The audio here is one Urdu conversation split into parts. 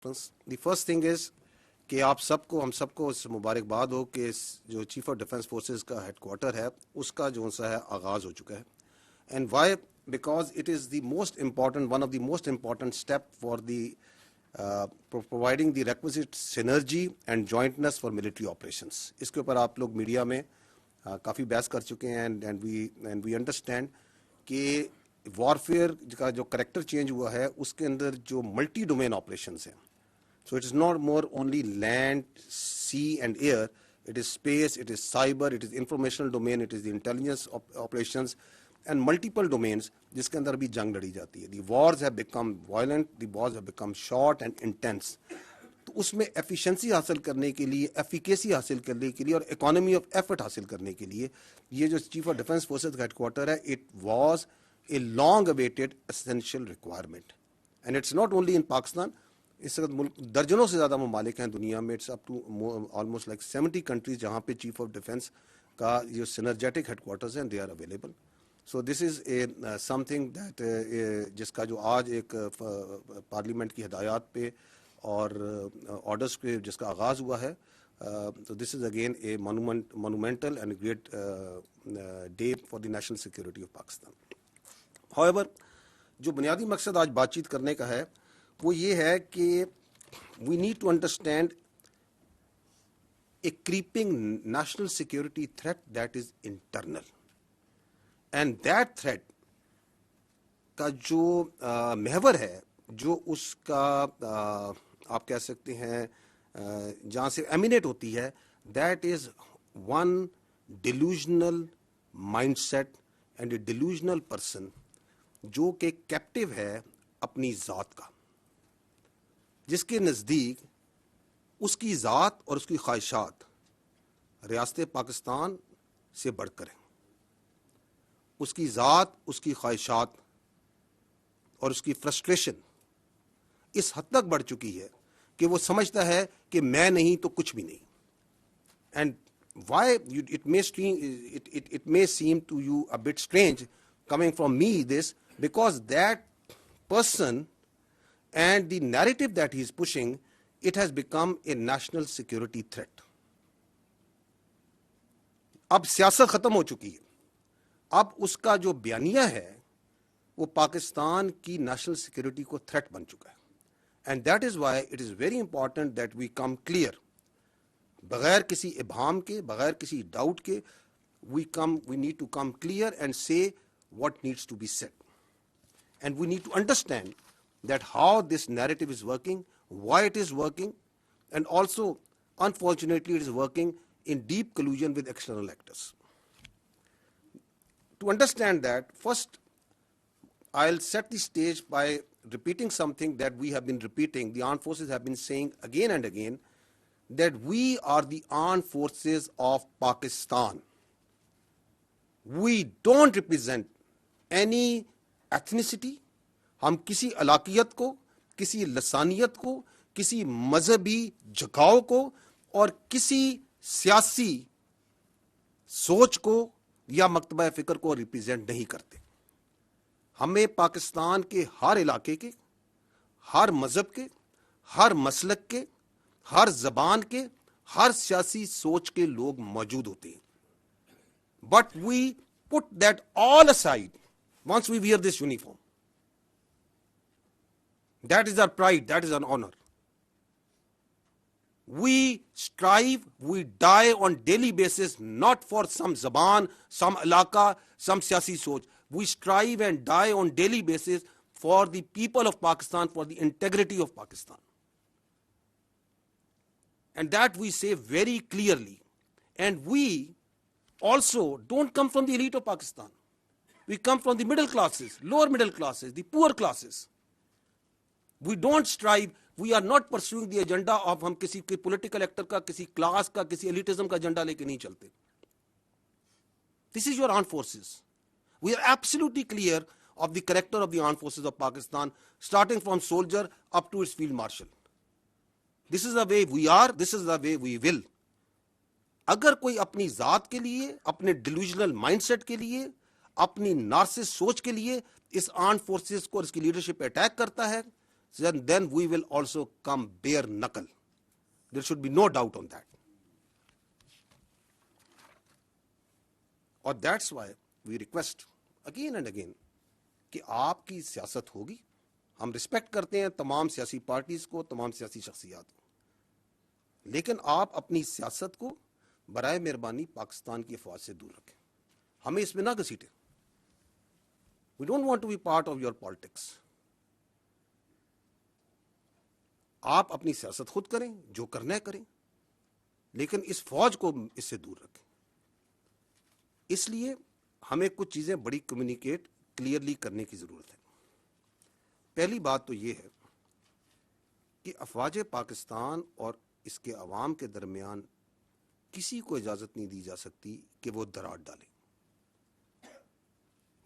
دی فرسٹ تھنگ از کہ آپ سب کو ہم سب کو اس مبارکباد ہو کہ جو چیف آف ڈیفینس فورسز کا ہیڈ کوارٹر ہے اس کا جو سا ہے آغاز ہو چکا ہے. And why? Because it is the most important one of the most important step for the providing the requisite synergy and jointness for military operations. اس کے اوپر آپ لوگ میڈیا میں کافی بحث کر چکے ہیں and we understand کہ وارفیئر کا جو کریکٹر چینج ہوا ہے اس کے اندر جو ملٹی ڈومین آپریشنس ہیں. So it is not more only land, sea and air. It is space, it is cyber, it is informational domain, it is the intelligence operations and multiple domains جس کے اندر بھی جنگ لڑی جاتی ہے. The wars have become violent, the wars have become short and intense. تو اس میں ایفیشنسی حاصل کرنے کے لیے, ایفیکیسی حاصل کرنے کے لیے اور اکانومی آف ایفرٹ حاصل کرنے کے لیے یہ جو چیف آف ڈیفینس فورسز کا ہیڈ کوارٹر ہے, it was a long awaited essential requirement. And it's not only in Pakistan. اس وقت ملک درجنوں سے زیادہ ممالک ہیں دنیا میں, it's up to almost like 70 countries جہاں پہ چیف آف ڈیفینس کا جو سینرجیٹک ہیڈ کوارٹرز ہیں they are available. So this is a something that جس کا جو آج ایک پارلیمنٹ کی ہدایات پہ اور آرڈرس پہ جس کا آغاز ہوا ہے, تو this is again a monumental and great day for the national security of Pakistan. however جو بنیادی مقصد آج بات چیت کرنے کا ہے وہ یہ ہے کہ we need to understand a creeping national security threat that is internal. And that threat کا جو محور ہے, جو اس کا آپ کہہ سکتے ہیں جہاں سے ایمینیٹ ہوتی ہے, that is one delusional mind set and a delusional person جو کہ کیپٹیو ہے اپنی ذات کا, جس کے نزدیک اس کی ذات اور اس کی خواہشات ریاست پاکستان سے بڑھ کر ہیں. اس کی ذات, اس کی خواہشات اور اس کی فرسٹریشن اس حد تک بڑھ چکی ہے کہ وہ سمجھتا ہے کہ میں نہیں تو کچھ بھی نہیں. And why it may seem to you a bit strange coming from me this, because that person and the narrative that he is pushing, it has become a national security threat. اب سیاست ختم ہو چکی ہے, اب اس کا جو بیانیہ ہے وہ پاکستان کی نیشنل سیکورٹی کو تھریٹ بن چکا ہے. And that is why it is very important that we come clear, بغیر کسی ابہام کے, بغیر کسی ڈاؤٹ کے, we need to come clear and say what needs to be said. And we need to understand that how this narrative is working, why it is working, and also, unfortunately, it is working in deep collusion with external actors. To understand that, first, I'll set the stage by repeating something that we have been repeating, the armed forces have been saying again and again, that we are the armed forces of Pakistan. We don't represent any ethnicity. ہم کسی علاقیت کو, کسی لسانیت کو, کسی مذہبی جھکاؤ کو اور کسی سیاسی سوچ کو یا مکتبہ فکر کو ریپرزینٹ نہیں کرتے. ہمیں پاکستان کے ہر علاقے کے, ہر مذہب کے, ہر مسلک کے, ہر زبان کے, ہر سیاسی سوچ کے لوگ موجود ہوتے ہیں. But we put that all aside once we wear this uniform. That is our pride, that is our honor. We strive, we die on daily basis, not for some zaban, some alaka, some siyasi soch. We strive and die on daily basis for the people of Pakistan, for the integrity of Pakistan. And that we say very clearly. And we also don't come from the elite of Pakistan. We come from the middle classes, lower middle classes, the poor classes. We don't strive, we are not pursuing the agenda of ہم کسی political actor کا, کسی class کا, کسی elitism کا agenda لے کے نہیں چلتے. This is your armed forces. We are absolutely clear of the character of the armed forces of Pakistan, starting from soldier up to its field marshal. This is the way we are, this is the way we will. اگر کوئی اپنی ذات کے لیے, اپنے delusional mindset کے لیے, اپنی نارسس سوچ کے لیے اس آرمڈ فورسز کو اور اس کی لیڈرشپ پہ اٹیک کرتا ہے, then we will also come bare knuckle. There should be no doubt on that. Or that's why we request again and again کہ آپ کی سیاست ہوگی. ہم رسپیکٹ کرتے ہیں تمام سیاسی پارٹیز کو, تمام سیاسی شخصیات کو, لیکن آپ اپنی سیاست کو برائے مہربانی پاکستان کی افواج سے دور رکھیں. ہمیں اس میں نہ گھسیٹیں. We don't want to be part of your politics. آپ اپنی سیاست خود کریں, جو کرنا ہے کریں, لیکن اس فوج کو اس سے دور رکھیں. اس لیے ہمیں کچھ چیزیں بڑی کمیونیکیٹ کلیئرلی کرنے کی ضرورت ہے. پہلی بات تو یہ ہے کہ افواج پاکستان اور اس کے عوام کے درمیان کسی کو اجازت نہیں دی جا سکتی کہ وہ دراڑ ڈالیں.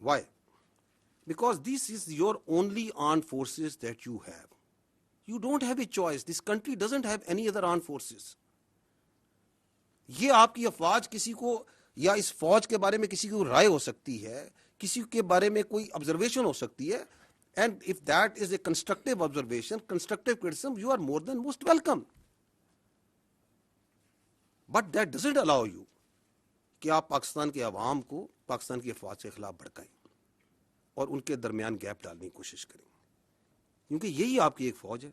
Why? Because this is your only armed forces that you have. You don't have a choice. This country doesn't have any other armed forces. یہ آپ کی افواج کسی کو, یا اس فوج کے بارے میں کسی کو رائے ہو سکتی ہے, کسی کے بارے میں کوئی آبزرویشن ہو سکتی ہے, and if that is a constructive observation, constructive criticism, you are more than most welcome. But that doesn't allow you کہ آپ پاکستان کے عوام کو پاکستان کی افواج کے خلاف بھڑکائیں اور ان کے درمیان گیپ ڈالنے کی کوشش کریں, کیونکہ یہی آپ کی ایک فوج ہے.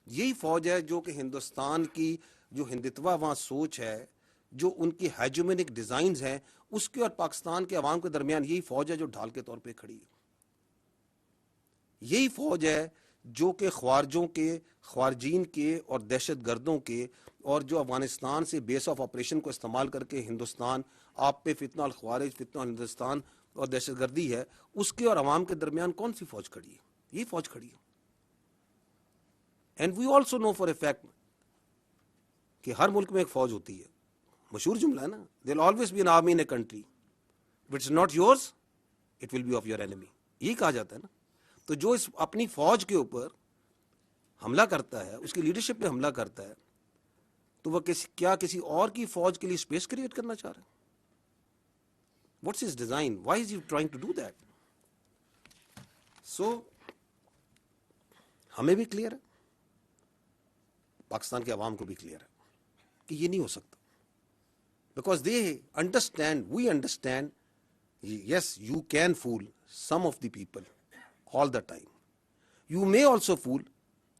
یہی فوج ہے جو کہ ہندوستان کی جو ہندتوا وہاں سوچ ہے, جو ان کی ہیجومینک ڈیزائنز ہیں, اس کے اور پاکستان کے عوام کے درمیان یہی فوج ہے جو ڈھال کے طور پہ کھڑی ہے. یہی فوج ہے جو کہ خوارجوں کے, خوارجین کے اور دہشت گردوں کے, اور جو افغانستان سے بیس آف آپریشن کو استعمال کر کے ہندوستان آپ پہ فتنہ الخوارج, فتنہ ہندوستان اور دہشت گردی ہے, اس کے اور عوام کے درمیان کون سی فوج کھڑی ہے؟ یہی فوج کھڑی ہے. And we also know for a fact کہ ہر ملک میں ایک فوج ہوتی ہے. مشہور جملہ ہے نا, there will always be an army in a country, it is not yours it will be of your enemy. یہی کہا جاتا ہے نا. تو جو اس اپنی فوج کے اوپر حملہ کرتا ہے, اس کی لیڈرشپ پہ حملہ کرتا ہے, تو وہ کیا کسی اور کی فوج کے لیے اسپیس کریٹ کرنا چاہ رہا ہے؟ What's his design? Why is he trying to do that? So ہمیں بھی کلیئر ہے, پاکستان کے عوام کو بھی کلیئر ہے کہ یہ نہیں ہو سکتا. Because they understand, we understand, yes you can fool some of the people all the time. You may also fool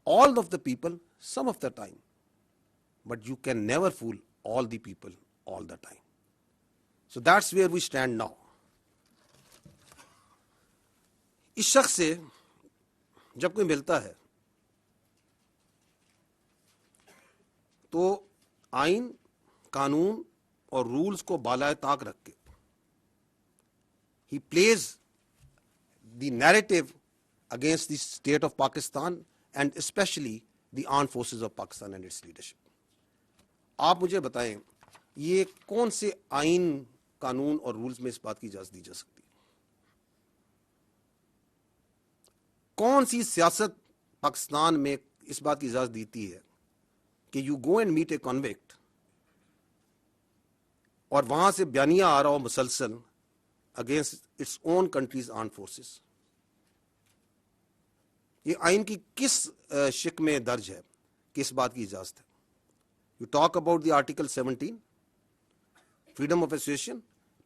all of the people some of the time, but you can never fool all the people all the time. So that's where we stand now. اس شخص سے جب کوئی ملتا ہے تو آئین, قانون اور رولز کو بالائے طاق رکھ کے he plays the narrative against the state of Pakistan and especially the armed forces of Pakistan and its leadership. آپ مجھے بتائیں یہ کون سے آئین, قانون اور رولز میں اس بات کی اجازت دی جا سکتی ہے؟ کون سی سیاست پاکستان میں اس بات کی اجازت دیتی ہے کہ you go and meet a convict اور وہاں سے بیانیہ آ رہا ہو مسلسل against its own country's armed forces? یہ آئین کی کس شق میں درج ہے کہ اس بات کی اجازت ہے؟ You talk about the article 17 freedom of association,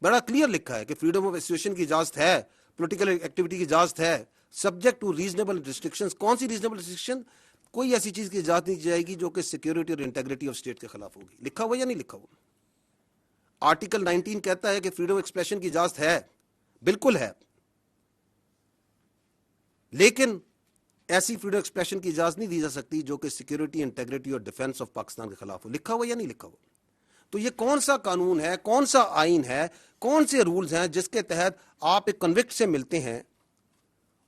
بڑا کلیئر لکھا ہے کہ فریڈم آف ایسوسیشن کی اجازت ہے, پولیٹیکل ایکٹیویٹی کی اجازت ہے, سبجیکٹ ٹو ریزنیبل ریسٹرکشنز. کون سی ریزنیبل ریسٹرکشن؟ کوئی ایسی چیز کی اجازت نہیں دی جائے گی جو کہ سیکورٹی اور انٹیگریٹی آف اسٹیٹ کے خلاف ہوگی. لکھا ہوا یا نہیں لکھا ہوا؟ آرٹیکل 19 کہتا ہے کہ فریڈم ایکسپریشن کی اجازت ہے, بالکل ہے, لیکن ایسی فریڈم ایکسپریشن کی اجازت نہیں دی جا سکتی جو کہ سیکورٹی, انٹیگریٹی اور ڈیفنس آف پاکستان کے خلاف ہو. لکھا ہوا یا نہیں لکھا ہوا؟ تو یہ کون سا قانون ہے, کون سا آئین ہے, کون سے رولز ہیں جس کے تحت آپ ایک کنوکٹ سے ملتے ہیں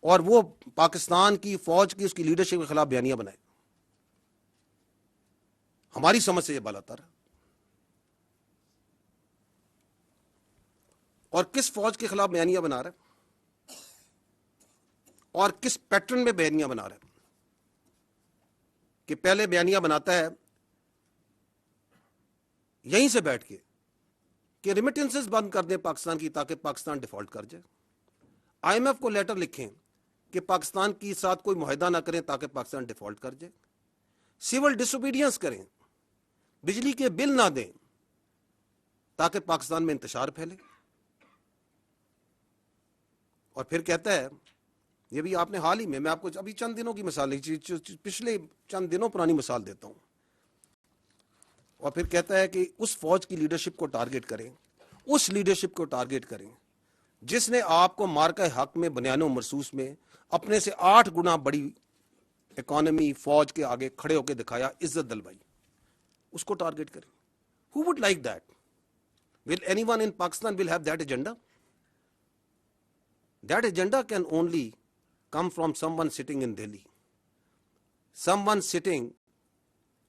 اور وہ پاکستان کی فوج کی, اس کی لیڈرشپ کے خلاف بیانیہ بنائے؟ ہماری سمجھ سے یہ بالاتر ہے. اور کس فوج کے خلاف بیانیہ بنا رہا ہے اور کس پیٹرن میں بیانیہ بنا رہا ہے؟ کہ پہلے بیانیہ بناتا ہے یہیں سے بیٹھ کے کہ ریمیٹنسز بند کر دیں پاکستان کی تاکہ پاکستان ڈیفالٹ کر جائے. آئی ایم ایف کو لیٹر لکھیں کہ پاکستان کے ساتھ کوئی معاہدہ نہ کریں تاکہ پاکستان ڈیفالٹ کر جائے, سول ڈس اوبیڈینس کریں, بجلی کے بل نہ دیں تاکہ پاکستان میں انتشار پھیلے. اور پھر کہتا ہے, یہ بھی آپ نے حال ہی میں آپ کو ابھی چند دنوں کی مثال, پچھلے چند دنوں پرانی مثال دیتا ہوں, اور پھر کہتا ہے کہ اس فوج کی لیڈرشپ کو ٹارگٹ کریں, اس لیڈرشپ کو ٹارگٹ کریں جس نے آپ کو مارکہ حق میں بنیان و مرصوص میں اپنے سے 8 گنا بڑی اکانومی فوج کے آگے کھڑے ہو کے دکھایا, عزت دلوائی, اس کو ٹارگٹ کریں. Who would like that? Will anyone in Pakistan will have that agenda? That agenda can only come from someone sitting in Delhi. Someone sitting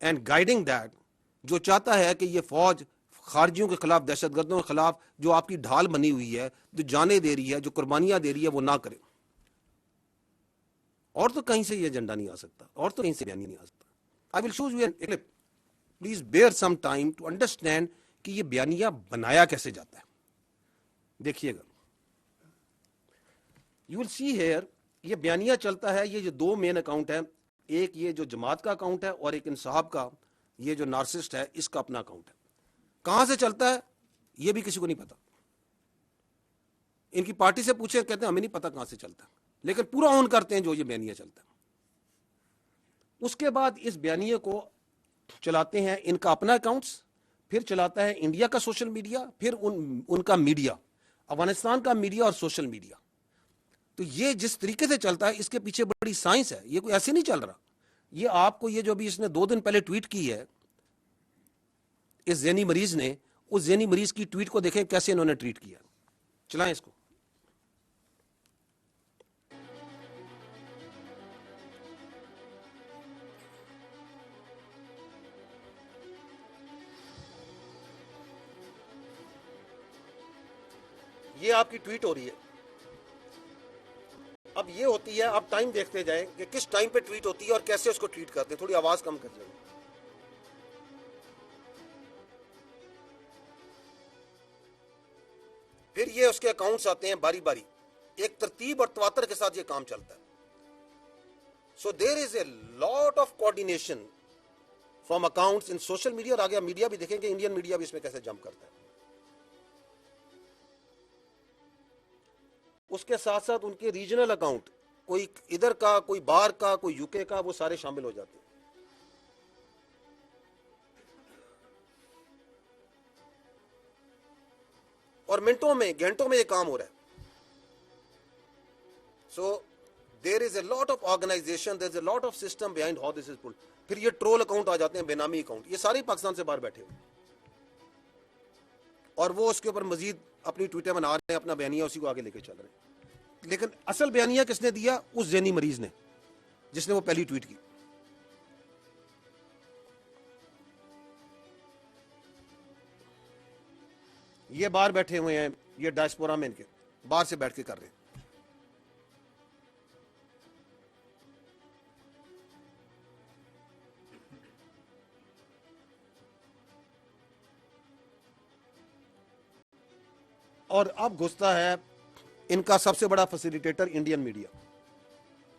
and guiding that, جو چاہتا ہے کہ یہ فوج خارجیوں کے خلاف, دہشت گردوں کے خلاف جو آپ کی ڈھال بنی ہوئی ہے, جو جانیں دے رہی ہے, جو قربانیاں دے رہی ہے, وہ نہ کرے. اور تو کہیں سے یہ ایجنڈا نہیں آ سکتا, اور تو کہیں سے بیان نہیں آ سکتا. I will show you a clip. Please bear some time to understand کہ یہ بیانیہ بنایا کیسے جاتا ہے. دیکھیے گا, you will see here, یہ بیانیہ چلتا ہے, یہ جو 2 مین اکاؤنٹ ہیں, ایک یہ جو جماعت کا اکاؤنٹ ہے اور ایک انصاف کا, یہ جو نارسسٹ ہے اس کا اپنا اکاؤنٹ ہے. کہاں سے چلتا ہے یہ بھی کسی کو نہیں پتا. ان کی پارٹی سے پوچھیں, کہتے ہیں ہمیں نہیں پتا کہاں سے چلتا ہے, لیکن پورا آن کرتے ہیں جو یہ بیانیہ چلتا ہے. اس کے بعد اس بیانیے کو چلاتے ہیں ان کا اپنا اکاؤنٹس, پھر چلاتا ہے انڈیا کا سوشل میڈیا, پھر ان کا میڈیا, افغانستان کا میڈیا اور سوشل میڈیا. تو یہ جس طریقے سے چلتا ہے اس کے پیچھے بڑی سائنس ہے, یہ کوئی ایسے نہیں چل رہا. یہ آپ کو یہ جو بھی اس نے 2 دن پہلے ٹویٹ کی ہے اس ذہنی مریض نے, اس ذہنی مریض کی ٹویٹ کو دیکھیں کیسے انہوں نے ٹویٹ کیا. چلائیں اس کو. یہ آپ کی ٹویٹ ہو رہی ہے. اب یہ ہوتی ہے, آپ ٹائم دیکھتے جائیں کہ کس ٹائم پہ ٹویٹ ہوتی ہے اور کیسے اس کو ٹویٹ کرتے ہیں. تھوڑی آواز کم کر لیں. پھر یہ اس کے اکاؤنٹس آتے ہیں باری باری, ایک ترتیب اور تواتر کے ساتھ یہ کام چلتا ہے. So there is a lot of coordination from accounts in social media. اور آگے میڈیا بھی دیکھیں کہ انڈین میڈیا بھی اس میں کیسے جمپ کرتا ہے. اس کے ساتھ ساتھ ان کے ریجنل اکاؤنٹ, کوئی ادھر کا, کوئی باہر کا, کوئی یو کے کا, وہ سارے شامل ہو جاتے ہیں. اور منٹوں میں, گھنٹوں میں یہ کام ہو رہا ہے. So there is a lot of organisation, there is a lot of system behind how this is pulled. پھر یہ ٹرول اکاؤنٹ آ جاتے ہیں, بے نامی اکاؤنٹ, یہ سارے پاکستان سے باہر بیٹھے ہوئے, اور وہ اس کے اوپر مزید اپنی ٹویٹیں بنا رہے ہیں, اپنا بیانیہ اسی کو آگے لے کے چل رہے ہیں. لیکن اصل بیانیہ کس نے دیا؟ اس ذہنی مریض نے, جس نے وہ پہلی ٹویٹ کی. یہ باہر بیٹھے ہوئے ہیں, یہ ڈائسپورا میں ان کے باہر سے بیٹھ کے کر رہے ہیں. اور اب گھستا ہے ان کا سب سے بڑا فیسیلیٹیٹر انڈین میڈیا.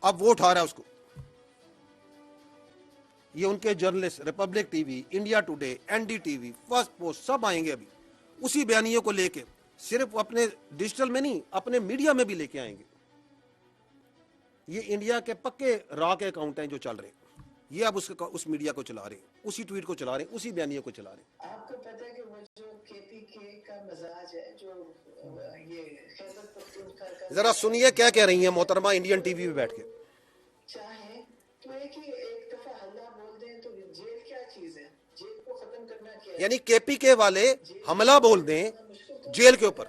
اب وہ اٹھا رہا ہے اس کو. یہ ان کے journalist, Republic T V, India Today, N D T V, Firstpost, سب آئیں گے ابھی اسی بیانیے کو لے کے. صرف اپنے ڈیجیٹل میں نہیں, اپنے میڈیا میں بھی لے کے آئیں گے. یہ انڈیا کے پکے را کے اکاؤنٹ ہیں جو چل رہے ہیں. یہ اب اس میڈیا کو چلا رہے ہیں, اسی ٹویٹ کو چلا رہے ہیں, اسی بیانیے کو چلا رہے ہیں. آپ کو پتہ ہے کہ وہ جو کے پی کے کا مزاج ہے, جو یہ خیبر پختونخوا کا, ذرا سنیے کیا کہہ رہی ہیں محترمہ انڈین ٹی وی پہ بیٹھ کے. چاہیں تو ایک دفعہ حملہ بول دیں تو جیل کیا چیز ہے, جیل کو ختم کرنا کیا ہے. یعنی کے پی کے والے حملہ بول دیں جیل کے اوپر.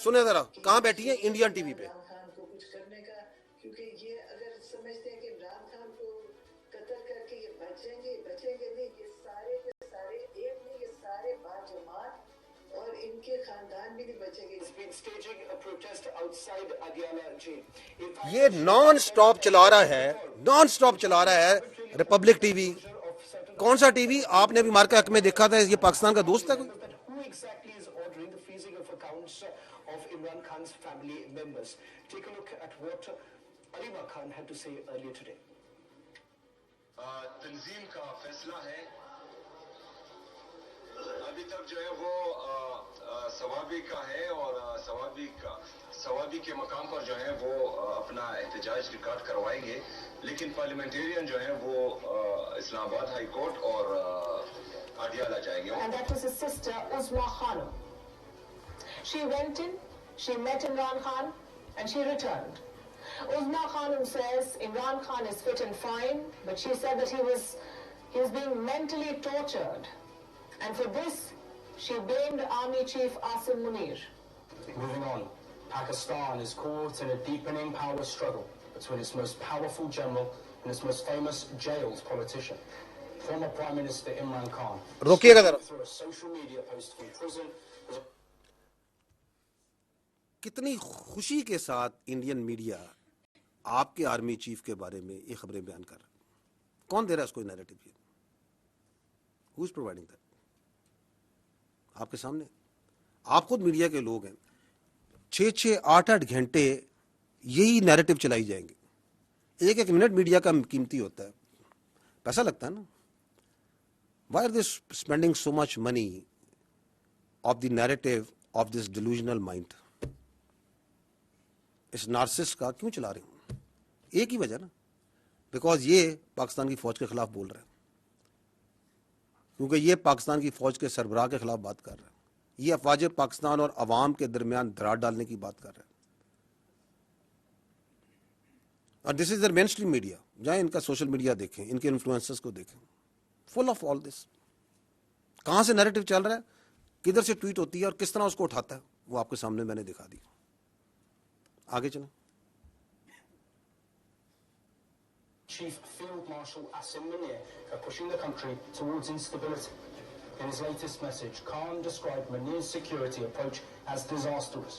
سنیں ذرا, کہاں بیٹھی ہیں؟ انڈین ٹی وی پہ. عمران خان کو کچھ کرنے کا, کیونکہ یہ اگر سمجھتے ہیں کہ عمران خان کو قتل کر کے یہ بچیں گے نہیں, یہ سارے کے سارے ایک نہیں, یہ سارے باجماعت اور ان کے خاندان بھی نہیں بچیں گے. یہ نان سٹاپ چلا رہا ہے, نان سٹاپ چلا رہا ہے ریپبلک ٹی وی. کون سا ٹی وی؟ آپ نے بھی مارکا حق میں دیکھا تھا, یہ پاکستان کا دوست ہے کوئی. of Imran Khan's family members. Take a look at what Alima Khan had to say earlier today. تنظیم کا فیصلہ ہے ابھی تک جو ہے وہ ثوابی کا ہے اور ثوابی کے مقام پر جو ہے وہ اپنا احتجاج ریکارڈ کروائیں گے لیکن پارلیمنٹیرین جو ہے وہ اسلام آباد ہائی کورٹ اور اڈیالہ جائیں گے. And that was his sister Uzma Khanum. She went in, she met Imran Khan and she returned. Uzma Khanum says Imran Khan is fit and fine, but she said that he was being mentally tortured. And for this, she blamed Army Chief Asim Munir. Moving on, Pakistan is caught in a deepening power struggle between its most powerful general and its most famous jailed politician. Former Prime Minister Imran Khan, through a social media post from prison, کتنی خوشی کے ساتھ انڈین میڈیا آپ کے آرمی چیف کے بارے میں یہ خبریں بیان کر رہا ہے. کون دے رہا ہے اس کو نیریٹو؟ یہ ہو از پرووائڈنگ دیٹ؟ آپ کے سامنے آپ خود میڈیا کے لوگ ہیں. 6-8 گھنٹے یہی نیریٹو چلائی جائیں گے. ایک منٹ میڈیا کا قیمتی ہوتا ہے, پیسہ لگتا ہے نا. Why are they spending so much money of the narrative of this delusional mind? اس نارسس کا کیوں چلا رہے ہوں؟ ایک ہی وجہ نا, بیکاز یہ پاکستان کی فوج کے خلاف بول رہا ہے, کیونکہ یہ پاکستان کی فوج کے سربراہ کے خلاف بات کر رہا ہے, یہ افواج پاکستان اور عوام کے درمیان دراڑ ڈالنے کی بات کر رہا ہے. اور دس از در مین اسٹریم میڈیا. جائیں ان کا سوشل میڈیا دیکھیں, ان کے انفلوئنسرز کو دیکھیں, فل آف آل دس. کہاں سے نیریٹو چل رہا ہے, کدھر سے ٹویٹ ہوتی ہے اور کس طرح اس کو اٹھاتا ہے, وہ آپ کے سامنے میں نے دکھا دی. آگے چلیں. Chief Field Marshal Asim Munir are pushing the country towards instability. In his latest message, Khan described Munir's security approach as disastrous.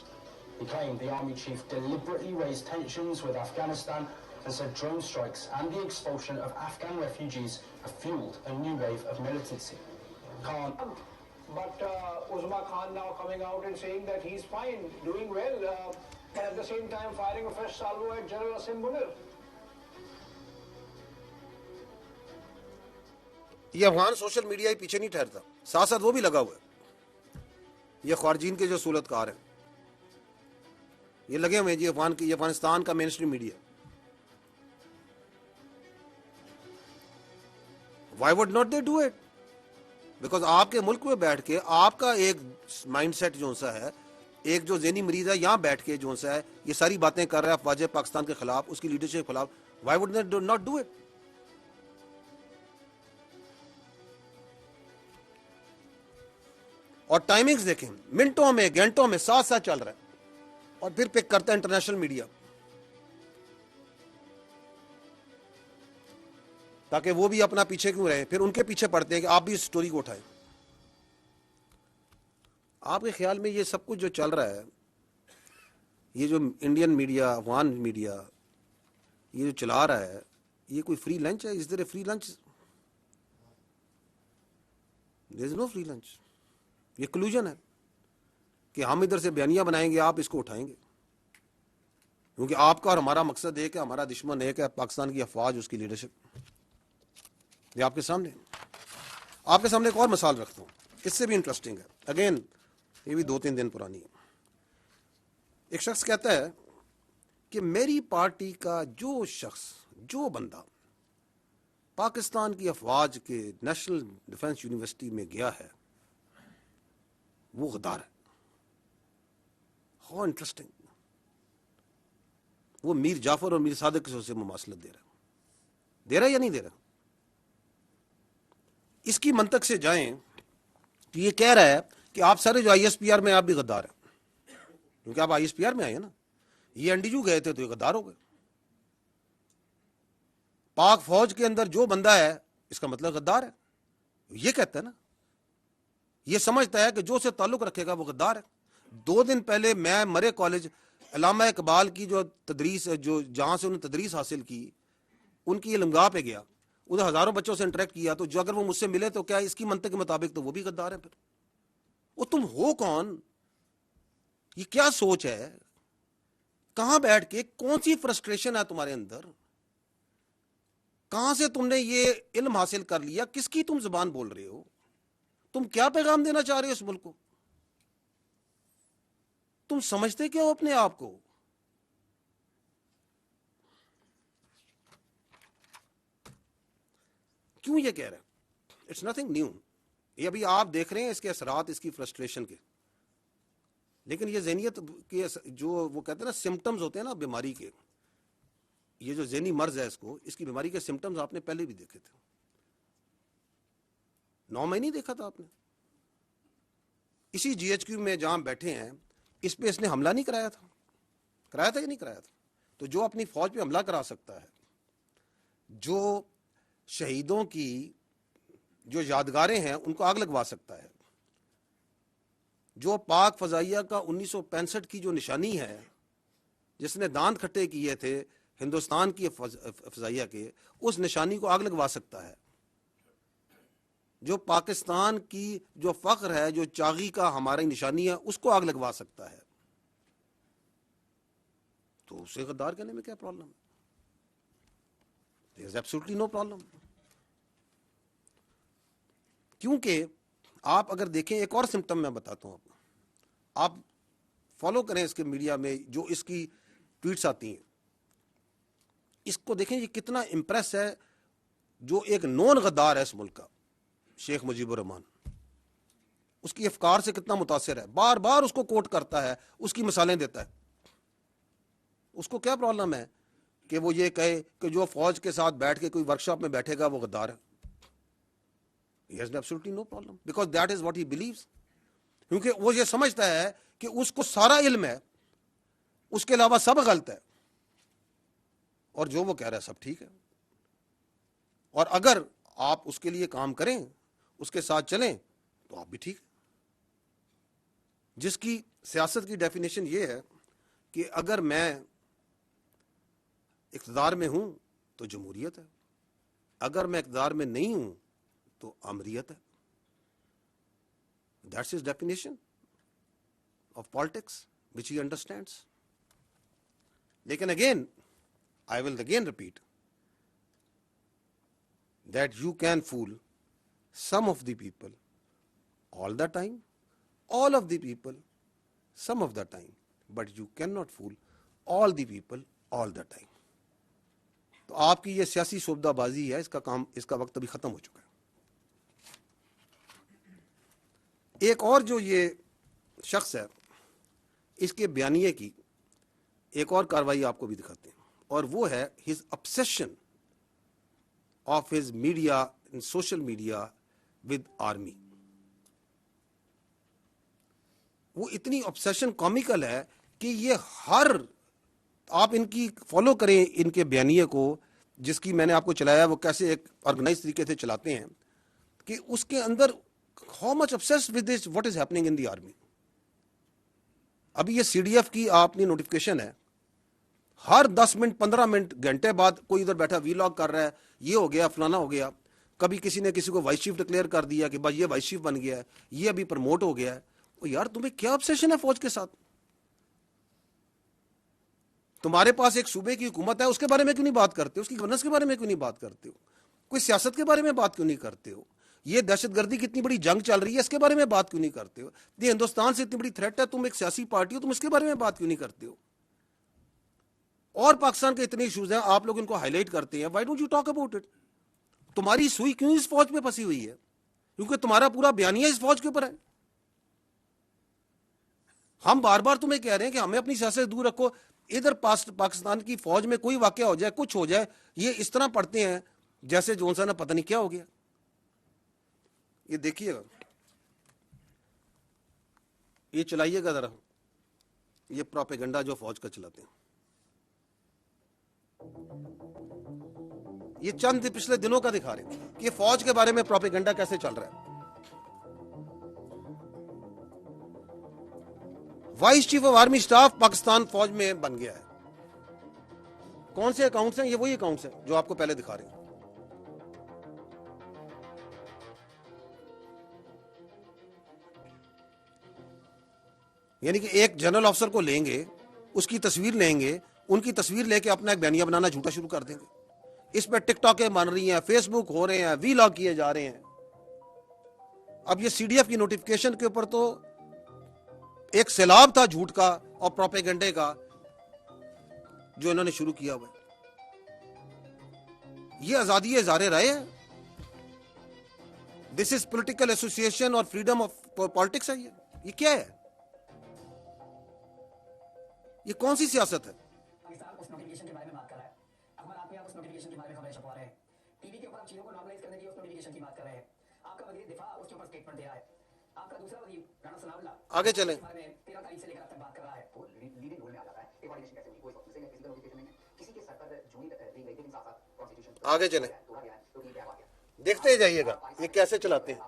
He claimed the army chief deliberately raised tensions with Afghanistan and said drone strikes and the expulsion of Afghan refugees have fueled a new wave of militancy. Khan. But Uzma Khan now coming out and saying that he's fine, doing well, but at the same time firing a fresh salvo at General Asim Munir. یہ افغان سوشل میڈیا ہی پیچھے نہیں ٹھہرتا, ساتھ ساتھ وہ بھی لگا ہوا ہے. یہ خارجین کے جو صورتکار ہیں یہ لگے ہوئے ہیں جی یہ افغانستان کا mainstream media. Why would not they do it? Because آپ کے ملک میں بیٹھ کے آپ کا ایک مائنڈ سیٹ جو سا ہے, ایک جو ذہنی مریض ہے یہاں بیٹھ کے جو سا ہے یہ ساری باتیں کر رہا ہے افواج پاکستان کے خلاف, اس کی لیڈرشپ کے خلاف. Y would not do it? اور ٹائمنگز دیکھیں, منٹوں میں گھنٹوں میں ساتھ ساتھ چل رہا ہے, اور پھر پک کرتا ہے انٹرنیشنل میڈیا تاکہ وہ بھی اپنا پیچھے کیوں رہے, پھر ان کے پیچھے پڑتے ہیں کہ آپ بھی اس سٹوری کو اٹھائیں. آپ کے خیال میں یہ سب کچھ جو چل رہا ہے, یہ جو انڈین میڈیا, افغان میڈیا یہ جو چلا رہا ہے, یہ کوئی فری لنچ ہے؟ Is there a free lunch? There is no free lunch. یہ کلوژن ہے کہ ہم ادھر سے بیانیہ بنائیں گے, آپ اس کو اٹھائیں گے, کیونکہ آپ کا اور ہمارا مقصد ایک ہے, ہمارا دشمن ایک ہے, پاکستان کی افواج, اس کی لیڈرشپ. یہ آپ کے سامنے ایک اور مثال رکھتا ہوں, اس سے بھی انٹرسٹنگ ہے. اگین یہ بھی 2-3 دن پرانی ہے. ایک شخص کہتا ہے کہ میری پارٹی کا جو بندہ پاکستان کی افواج کے نیشنل ڈیفنس یونیورسٹی میں گیا ہے وہ غدار ہے. How interesting. وہ میر جعفر اور میر صادق سے مماثلت دے رہا ہے یا نہیں دے رہا؟ اس کی منطق سے جائیں تو یہ کہہ رہا ہے کہ آپ سارے جو آئی ایس پی آر میں آپ بھی غدار ہیں, کیونکہ آپ آئی ایس پی آر میں آئے ہیں نا. یہ این ڈی یو گئے تھے تو یہ غدار ہو گئے. پاک فوج کے اندر جو بندہ ہے اس کا مطلب غدار ہے. یہ کہتا ہے نا, یہ سمجھتا ہے کہ جو سے تعلق رکھے گا وہ غدار ہے. 2 دن پہلے میں مرے کالج علامہ اقبال کی جو تدریس, جو جہاں سے انہوں نے تدریس حاصل کی, ان کی علمگاہ پہ گیا, ادھر ہزاروں بچوں سے انٹریکٹ کیا, تو جو اگر وہ مجھ سے ملے تو کیا اس کی منطق کے مطابق تو وہ بھی غدار ہے. پھر وہ تم ہو کون یہ کیا سوچ ہے؟ کہاں بیٹھ کے کون سی فرسٹریشن ہے تمہارے اندر؟ کہاں سے تم نے یہ علم حاصل کر لیا؟ کس کی تم زبان بول رہے ہو؟ تم کیا پیغام دینا چاہ رہے ہو اس ملک کو؟ تم سمجھتے کیا ہو اپنے آپ کو؟ کیوں یہ کہہ رہے ہیں؟ It's nothing new. یہ ابھی آپ دیکھ رہے ہیں اس کے اثرات اس کی فرسٹریشن کے. لیکن یہ ذہنیت کے جو وہ کہتے ہیں نا سمٹمز ہوتے ہیں نا بیماری کے، یہ جو ذہنی مرض ہے اس کی بیماری کے سمٹمز آپ نے پہلے بھی دیکھے تھے. 9 مہینے نہیں دیکھا تھا آپ نے؟ اسی جی ایچ کیو میں جہاں بیٹھے ہیں اس پہ اس نے حملہ نہیں کرایا تھا؟ کرایا تھا یا نہیں کرایا تھا؟ تو جو اپنی فوج پہ حملہ کرا سکتا ہے، جو شہیدوں کی جو یادگاریں ہیں ان کو آگ لگوا سکتا ہے، جو پاک فضائیہ کا 1965 کی جو نشانی ہے، جس نے دانت کھٹے کیے تھے ہندوستان کی فضائیہ کے، اس نشانی کو آگ لگوا سکتا ہے، جو پاکستان کی جو فخر ہے، جو چاغی کا ہماری نشانی ہے، اس کو آگ لگوا سکتا ہے، تو اسے غدار کہنے میں کیا پرابلم ہے؟ There is absolutely no problem. کیونکہ آپ اگر دیکھیں ایک اور سمٹم میں بتاتا ہوں آپ فالو کریں اس کے میڈیا میں جو اس کی ٹویٹس آتی ہیں، اس کو دیکھیں یہ کتنا امپریس ہے. جو ایک نون غدار ہے اس ملک کا، شیخ مجیب الرحمان، اس کی افکار سے کتنا متاثر ہے، بار بار اس کو کوٹ کرتا ہے، اس کی مثالیں دیتا ہے. اس کو کیا پرابلم ہے کہ وہ یہ کہے کہ جو فوج کے ساتھ بیٹھ کے کوئی ورکشاپ میں بیٹھے گا وہ غدار ہے؟ He has absolutely no problem because that is what he believes. کیونکہ وہ یہ سمجھتا ہے کہ اس کو سارا علم ہے، اس کے علاوہ سب غلط ہے، اور جو وہ کہہ رہا ہے سب ٹھیک ہے. اور اگر آپ اس کے لیے کام کریں، اس کے ساتھ چلیں، تو آپ بھی ٹھیک ہے. جس کی سیاست کی ڈیفینیشن یہ ہے کہ اگر میں اقتدار میں ہوں تو جمہوریت ہے، اگر میں اقتدار میں نہیں ہوں تو امریت ہے. That's his definition of politics, which he understands. لیکن again, I will again repeat that you can fool some of the people all the time, all of the people some of the time, but you cannot fool all the people all the time. تو آپ کی یہ سیاسی سوبدہ بازی ہے، اس کا وقت ابھی ختم ہو چکا ہے. ایک اور جو یہ شخص ہے، اس کے بیانیے کی ایک اور کاروائی آپ کو بھی دکھاتے ہیں، اور وہ ہے his obsession of his media and social media with army. وہ اتنی obsession comical ہے کہ یہ آپ ان کی فالو کریں ان کے بیانیے کو، جس کی میں نے آپ کو چلایا وہ کیسے ایک آرگنائز طریقے سے چلاتے ہیں، کہ اس کے اندر how much obsessed with this what is happening in the army. ابھی یہ سی ڈی ایف کی آپ نے نوٹیفکیشن ہے، ہر 10 منٹ 15 منٹ گھنٹے بعد کوئی ادھر بیٹھا وی لاگ کر رہا ہے، یہ ہو گیا فلانا ہو گیا. کبھی کسی نے کسی کو وائس چیف ڈکلیئر کر دیا کہ بھائی یہ وائس چیف بن گیا ہے، یہ ابھی پروموٹ ہو گیا ہے. یار تمہیں کیا obsession ہے فوج کے ساتھ؟ تمہارے پاس ایک صوبے کی حکومت ہے، اس کے بارے میں کیوں نہیں بات کرتے ہو؟ اس کی گورننس کے بارے میں کیوں نہیں بات کرتے ہو؟ کوئی سیاست کے بارے میں بات کیوں نہیں کرتے ہو؟ یہ دہشت گردی کی اتنی بڑی جنگ چل رہی ہے، اس کے بارے میں بات کیوں نہیں کرتے ہو؟ یہ ہندوستان سے اتنی بڑی تھریٹ ہے، تم ایک سیاسی پارٹی ہو، تم اس کے بارے میں بات کیوں نہیں کرتے ہو؟ اور پاکستان کے اتنے ایشوز ہیں، آپ لوگ ان کو ہائی لائٹ کرتے ہیں. Why don't you talk about it? تمہاری سوئی کیوں اس فوج پہ پھنسی ہوئی ہے؟ کیونکہ تمہارا پورا بیانیہ اس فوج کے اوپر ہے. ہم بار بار تمہیں کہہ رہے ہیں کہ ہمیں اپنی سیاست دور رکھو. ادھر پاکستان کی فوج میں کوئی واقعہ ہو جائے، کچھ ہو جائے، یہ اس طرح پڑھتے ہیں جیسے جون سا نا پتہ نہیں کیا ہو گیا. یہ دیکھیے گا، یہ چلائیے گا ذرا، یہ پروپیگنڈا جو فوج کا چلاتے ہیں. یہ چند پچھلے دنوں کا دکھا رہے ہیں کہ یہ فوج کے بارے میں پروپیگنڈا کیسے چل رہا ہے. Vice chief of army staff Pakistan فوج میں بن گیا ہے. کون سے اکاؤنٹس ہیں؟ یہ وہی اکاؤنٹس ہیں جو آپ کو پہلے دکھا رہے ہیں. یعنی کہ ایک جنرل آفیسر کو لیں گے, اس کی تصویر لیں گے, ان کی تصویر لے کے اپنا ایک بیانیہ بنانا جھوٹا شروع کر دیں گے. اس پہ ٹک ٹاکیں بن رہی ہیں, فیس بک ہو رہے ہیں, وی لاگ کیے جا رہے ہیں. اب یہ سی ڈی ایف کی نوٹیفکیشن کے اوپر تو ایک سیلاب تھا جھوٹ کا اور پروپیگنڈے کا جو انہوں نے شروع کیا ہوا ہے. یہ آزادی اظہار رائے ہے, دس از پولیٹیکل ایسوسیشن اور فریڈم آف پالیٹکس ہے. یہ کیا ہے؟ یہ کون سی سیاست ہے؟ پاکستان اس نوٹیفکیشن کے بارے میں بات کر رہا ہے. اخبار آپ اس نوٹیفکیشن کے بارے میں خبریں چھپوا رہے ہیں. ٹی وی کے اوپر چیزوں کو نارملائز کرنے کی اس نوٹیفکیشن کی بات کر رہے ہیں. آپ کا وزیر دفاع اس کے اوپر اسٹیٹمنٹ دے رہا ہے. آپ کا دوسرا وزیر رانا ثناء اللہ آگے چلیں. 13 تاریخ سے لے کر اب تک بات کر رہا ہے. وہ لیڈنگ رول میں آ جاتا ہے. ایک کوارڈینیشن کیسے ہوئی, کوئی کسی کا نوٹیفکیشن نہیں ہے, کسی کے سر پر جوئی دی گئی, لیکن ساتھ ساتھ کانسٹیٹیوشن آگے چلیں, دیکھتے جائیے گا یہ کیسے چلاتے ہیں.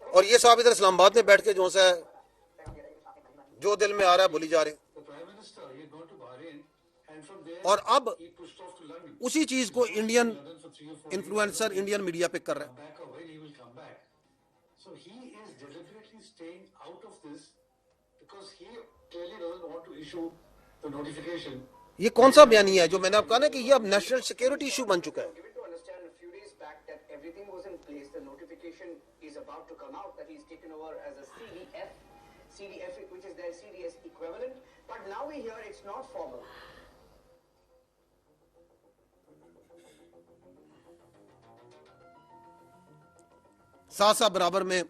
اور یہ صاحب ادھر اسلام آباد میں بیٹھ کے جو سا جو دل میں آ رہا ہے بولی جا رہے ہیں. اور اب اسی چیز کو انڈین انفلوئنسر انڈین میڈیا پہ کر رہے ہیں. یہ کون سا بیانیہ ہے جو میں نے آپ کہا نا کہ یہ اب نیشنل سیکیورٹی ایشو بن چکا ہے. CDF, which is their CDS equivalent, but now we hear it's not formal. ساتھ ساتھ برابر میں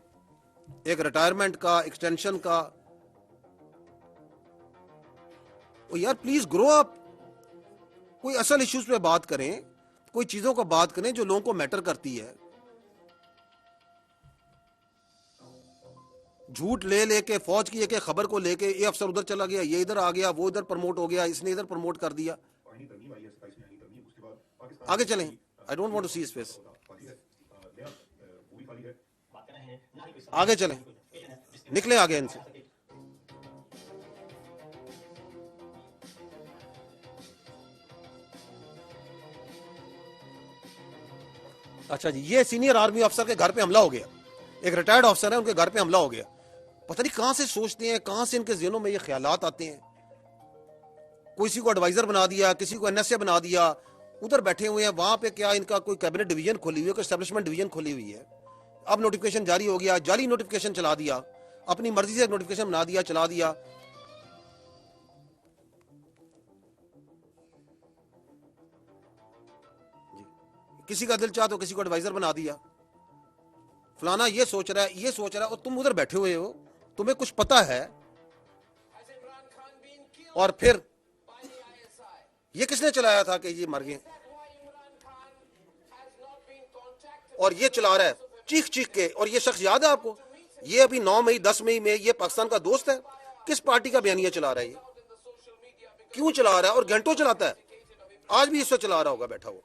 ایک ریٹائرمنٹ کا, ایکسٹینشن کا. یار پلیز گرو اپ, کوئی اصل ایشوز پہ بات کریں, کوئی چیزوں کو بات کریں جو لوگوں کو میٹر کرتی ہے. جھوٹ لے لے کے فوج کی ایک خبر کو لے کے یہ افسر ادھر چلا گیا, یہ ادھر آ گیا, وہ ادھر پروموٹ ہو گیا, اس نے ادھر پروموٹ کر دیا. آگے چلیں. I don't want to see his face. آگے چلیں, نکلیں آگے ان سے. اچھا جی, یہ سینئر آرمی افسر کے گھر پہ حملہ ہو گیا. ایک ریٹائرڈ افسر ہے, ان کے گھر پہ حملہ ہو گیا. پتہ نہیں کہاں سے سوچتے ہیں, کہاں سے ان کے ذہنوں میں یہ خیالات آتے ہیں. کسی کو ایڈوائزر بنا دیا, کسی کو NSA بنا دیا, ادھر بیٹھے ہوئے ہیں. وہاں پہ کیا ان کا کوئی کیبنٹ ڈویژن کھولی ہوئی ہے, کوئی اسٹیبلشمنٹ ڈویژن کھولی ہوئی ہے. اب نوٹیفکیشن جاری ہو گیا, جعلی نوٹیفکیشن چلا دیا, اپنی مرضی سے نوٹیفکیشن بنا دیا, چلا دیا. کسی کا دل چاہ تو کسی کو ایڈوائزر بنا دیا. فلانا یہ سوچ رہا ہے, یہ سوچ رہا ہے, اور تم ادھر بیٹھے ہوئے ہو, تمہیں کچھ پتا ہے. اور پھر یہ کس نے چلایا تھا کہ یہ مر گئے, اور یہ چلا رہا ہے چیخ چیخ کے. اور یہ شخص یاد ہے آپ کو, یہ ابھی 9 مئی 10 مئی میں یہ پاکستان کا دوست ہے. کس پارٹی کا بیانیہ چلا رہا ہے, یہ کیوں چلا رہا ہے, اور گھنٹوں چلاتا ہے. آج بھی اس سے چلا رہا ہوگا بیٹھا ہوا.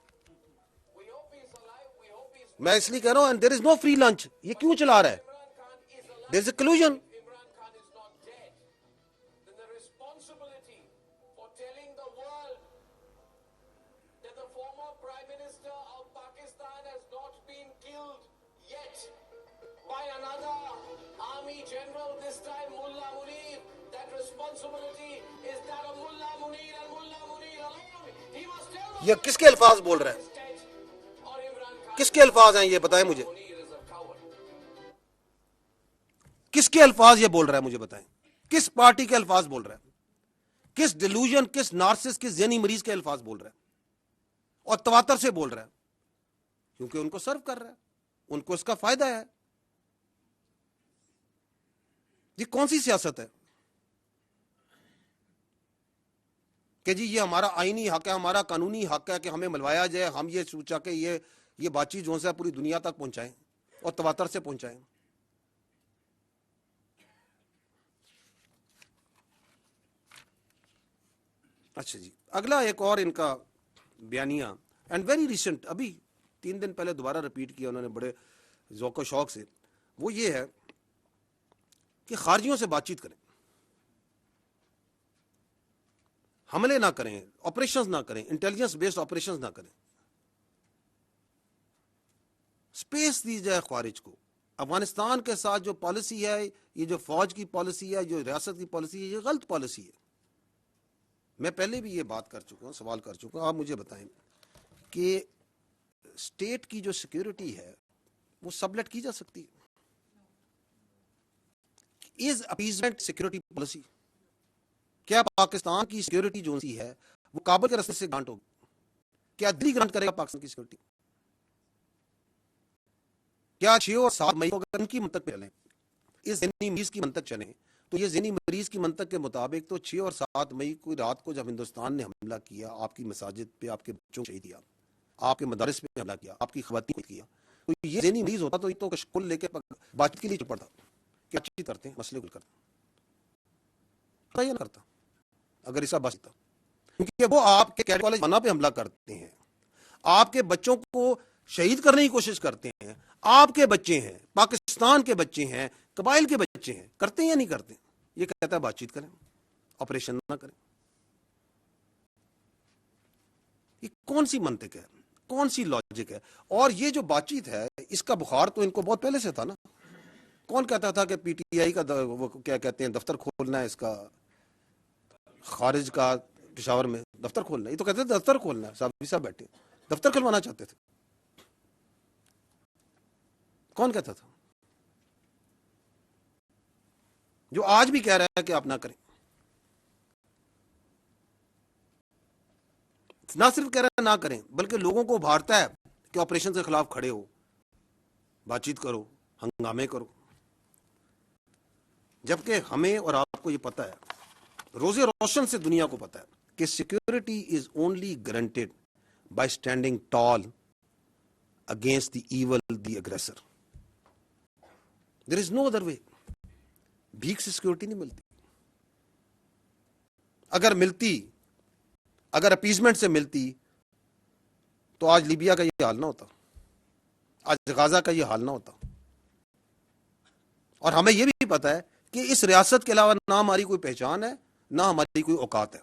میں اس لیے کہہ رہا ہوں, there is no free lunch. یہ کیوں چلا رہا ہے, there is a collusion. یہ کس کے الفاظ بول رہا ہے, کس کے الفاظ ہیں یہ بتائیں مجھے, کس کے الفاظ یہ بول رہا ہے مجھے بتائیں. کس پارٹی کے الفاظ بول رہا ہے, کس ڈیلوژن, کس نارسس, کس ذہنی مریض کے الفاظ بول رہا ہے, اور تواتر سے بول رہا ہے, کیونکہ ان کو سرو کر رہا ہے, ان کو اس کا فائدہ ہے. یہ کون سی سیاست ہے کہ جی یہ ہمارا آئینی حق ہے, ہمارا قانونی حق ہے کہ ہمیں ملوایا جائے, ہم یہ سوچا کہ یہ بات چیت جو ہے پوری دنیا تک پہنچائیں اور تواتر سے پہنچائیں. اچھا جی, اگلا ایک اور ان کا بیانیہ, اینڈ ویری ریسنٹ, ابھی 3 دن پہلے دوبارہ ریپیٹ کیا انہوں نے بڑے ذوق و شوق سے. وہ یہ ہے کہ خارجیوں سے بات چیت کریں, حملے نہ کریں, آپریشنز نہ کریں, انٹیلیجنس بیسڈ آپریشنز نہ کریں, اسپیس دی جائے خارج کو, افغانستان کے ساتھ جو پالیسی ہے، یہ جو فوج کی پالیسی ہے، جو ریاست کی پالیسی ہے، یہ غلط پالیسی ہے. میں پہلے بھی یہ بات کر چکا ہوں، سوال کر چکا ہوں. آپ مجھے بتائیں کہ اسٹیٹ کی جو سیکیورٹی ہے وہ سبلیٹ کی جا سکتی ہے؟ از اپیزمنٹ سیکیورٹی پالیسی؟ کیا پاکستان کی سیکیورٹی جو سی ہے وہ کابل کے راستے سے گرانٹ ہوگی؟ کیا دلی گرانٹ کرے گا پاکستان کی سیکیورٹی؟ کیا 6 اور 7 مئی کو اگر ان کی منطق پہ چلیں، اس ذہنی مریض کی منطق چلیں، تو یہ ذہنی مریض کی منطق کے مطابق تو 6 اور 7 مئی کو رات کو جب ہندوستان نے حملہ کیا، آپ کی مساجد پہ، آپ کے بچوں کو شہید کیا، آپ کے مدارس پہ حملہ کیا، آپ کی خواتین کو کیا، تو یہ ذہنی مریض ہوتا تو یہ تو کل لے کے بات چیت کے لیے چپڑ تھا کہ بات چیت کرتے ہیں، مسئلے کو کرتے ہیں. یہ نہ کرتا اگر ایسا بات تھا، کیونکہ وہ آپ کے کیڈٹ کالج بنا پہ حملہ کرتے ہیں، آپ کے بچوں کو شہید کرنے کی کوشش کرتے ہیں. آپ کے بچے ہیں، پاکستان کے بچے ہیں، قبائل کے بچے ہیں، کرتے ہیں یا نہیں کرتے؟ یہ کہتا ہے بات چیت کریں، آپریشن نہ کریں. یہ کون سی منطق ہے، کون سی لاجک ہے؟ اور یہ جو بات چیت ہے اس کا بخار تو ان کو بہت پہلے سے تھا نا. کون کہتا تھا کہ پی ٹی آئی کا وہ کیا کہتے ہیں دفتر کھولنا ہے، اس کا خارج کا پشاور میں دفتر کھولنا ہے؟ یہ تو کہتے تھے دفتر کھولنا ہے. صاحب بیٹھے دفتر کھلوانا چاہتے تھے. کون کہتا تھا؟ جو آج بھی کہہ رہا ہے کہ آپ نہ کریں. نہ صرف کہہ رہا ہے نہ کریں، بلکہ لوگوں کو ابھارتا ہے کہ آپریشن کے خلاف کھڑے ہو، بات چیت کرو، ہنگامے کرو. جبکہ ہمیں اور آپ کو یہ پتا ہے، روز روشن سے دنیا کو پتا ہے کہ security is only guaranteed by standing tall against the evil the aggressor. There is no other way. بھیک سے سیکورٹی نہیں ملتی. اگر ملتی، اگر اپیزمنٹ سے ملتی تو آج لیبیا کا یہ حال نہ ہوتا، آج غازہ کا یہ حال نہ ہوتا. اور ہمیں یہ بھی پتا ہے کہ اس ریاست کے علاوہ نہ ہماری کوئی پہچان ہے، نہ ہماری کوئی اوقات ہے.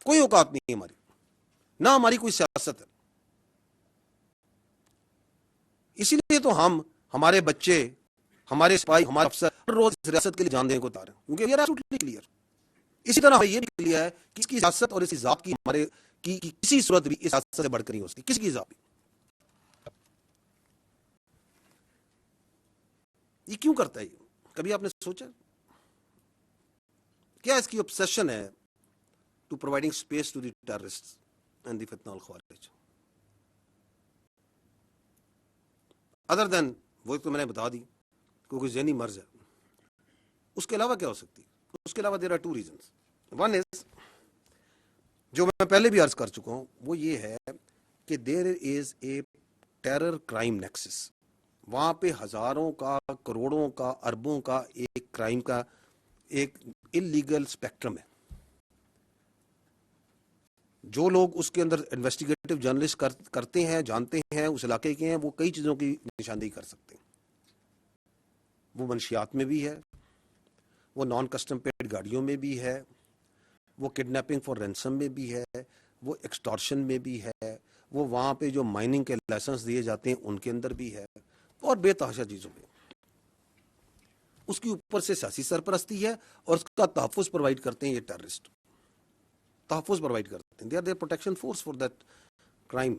کوئی اوقات نہیں ہے ہماری، نہ ہماری کوئی سیاست ہے. اسی لیے تو ہم، ہمارے بچے، ہمارے سپاہی، ہمارے افسر ہر روز اس ریاست کے لیے جان دینے کو تیار ہیں، کیونکہ یہ ایبسولوٹلی کلیئر. اسی طرح ہمیں یہ بھی کلیئر ہے کہ اس کی سیاست اور اس کی ذات کی ہمارے کی کسی صورت بھی اس سیاست سے بڑھ کر نہیں ہو سکتی، کسی کی ذات بھی. یہ کیوں کرتا ہے؟ کبھی آپ نے سوچا کیا اس کی obsession ہے to providing space to the terrorist and the فتنہ الخوارج؟ ادر دین وہ تو میں نے بتا دی کہ کوئی ذہنی مرض ہے. اس کے علاوہ کیا ہو سکتی؟ اس کے علاوہ there are 2 reasons. One is, جو میں پہلے بھی عرض کر چکا ہوں، وہ یہ ہے کہ دیر is a terror crime nexus. وہاں پہ ہزاروں کا، کروڑوں کا، اربوں کا ایک کرائم کا ایک انلیگل اسپیکٹرم ہے. جو لوگ اس کے اندر انویسٹیگیٹو جرنلسٹ کرتے ہیں، جانتے ہیں، اس علاقے کے ہیں، وہ کئی چیزوں کی نشاندہی کر سکتے ہیں. وہ منشیات میں بھی ہے، وہ نان کسٹم پیڈ گاڑیوں میں بھی ہے، وہ کڈنیپنگ فار رینسم میں بھی ہے، وہ ایکسٹارشن میں بھی ہے، وہ وہاں پہ جو مائننگ کے لائسنس دیے جاتے ہیں ان کے اندر بھی ہے، اور بے تحاشا چیزوں میں. اس کے اوپر سے سیاسی سرپرستی ہے اور اس کا تحفظ پرووائڈ کرتے ہیں یہ ٹیررسٹ. تحفظ پرووائڈ کرتے ہیں. They are their protection force for that crime.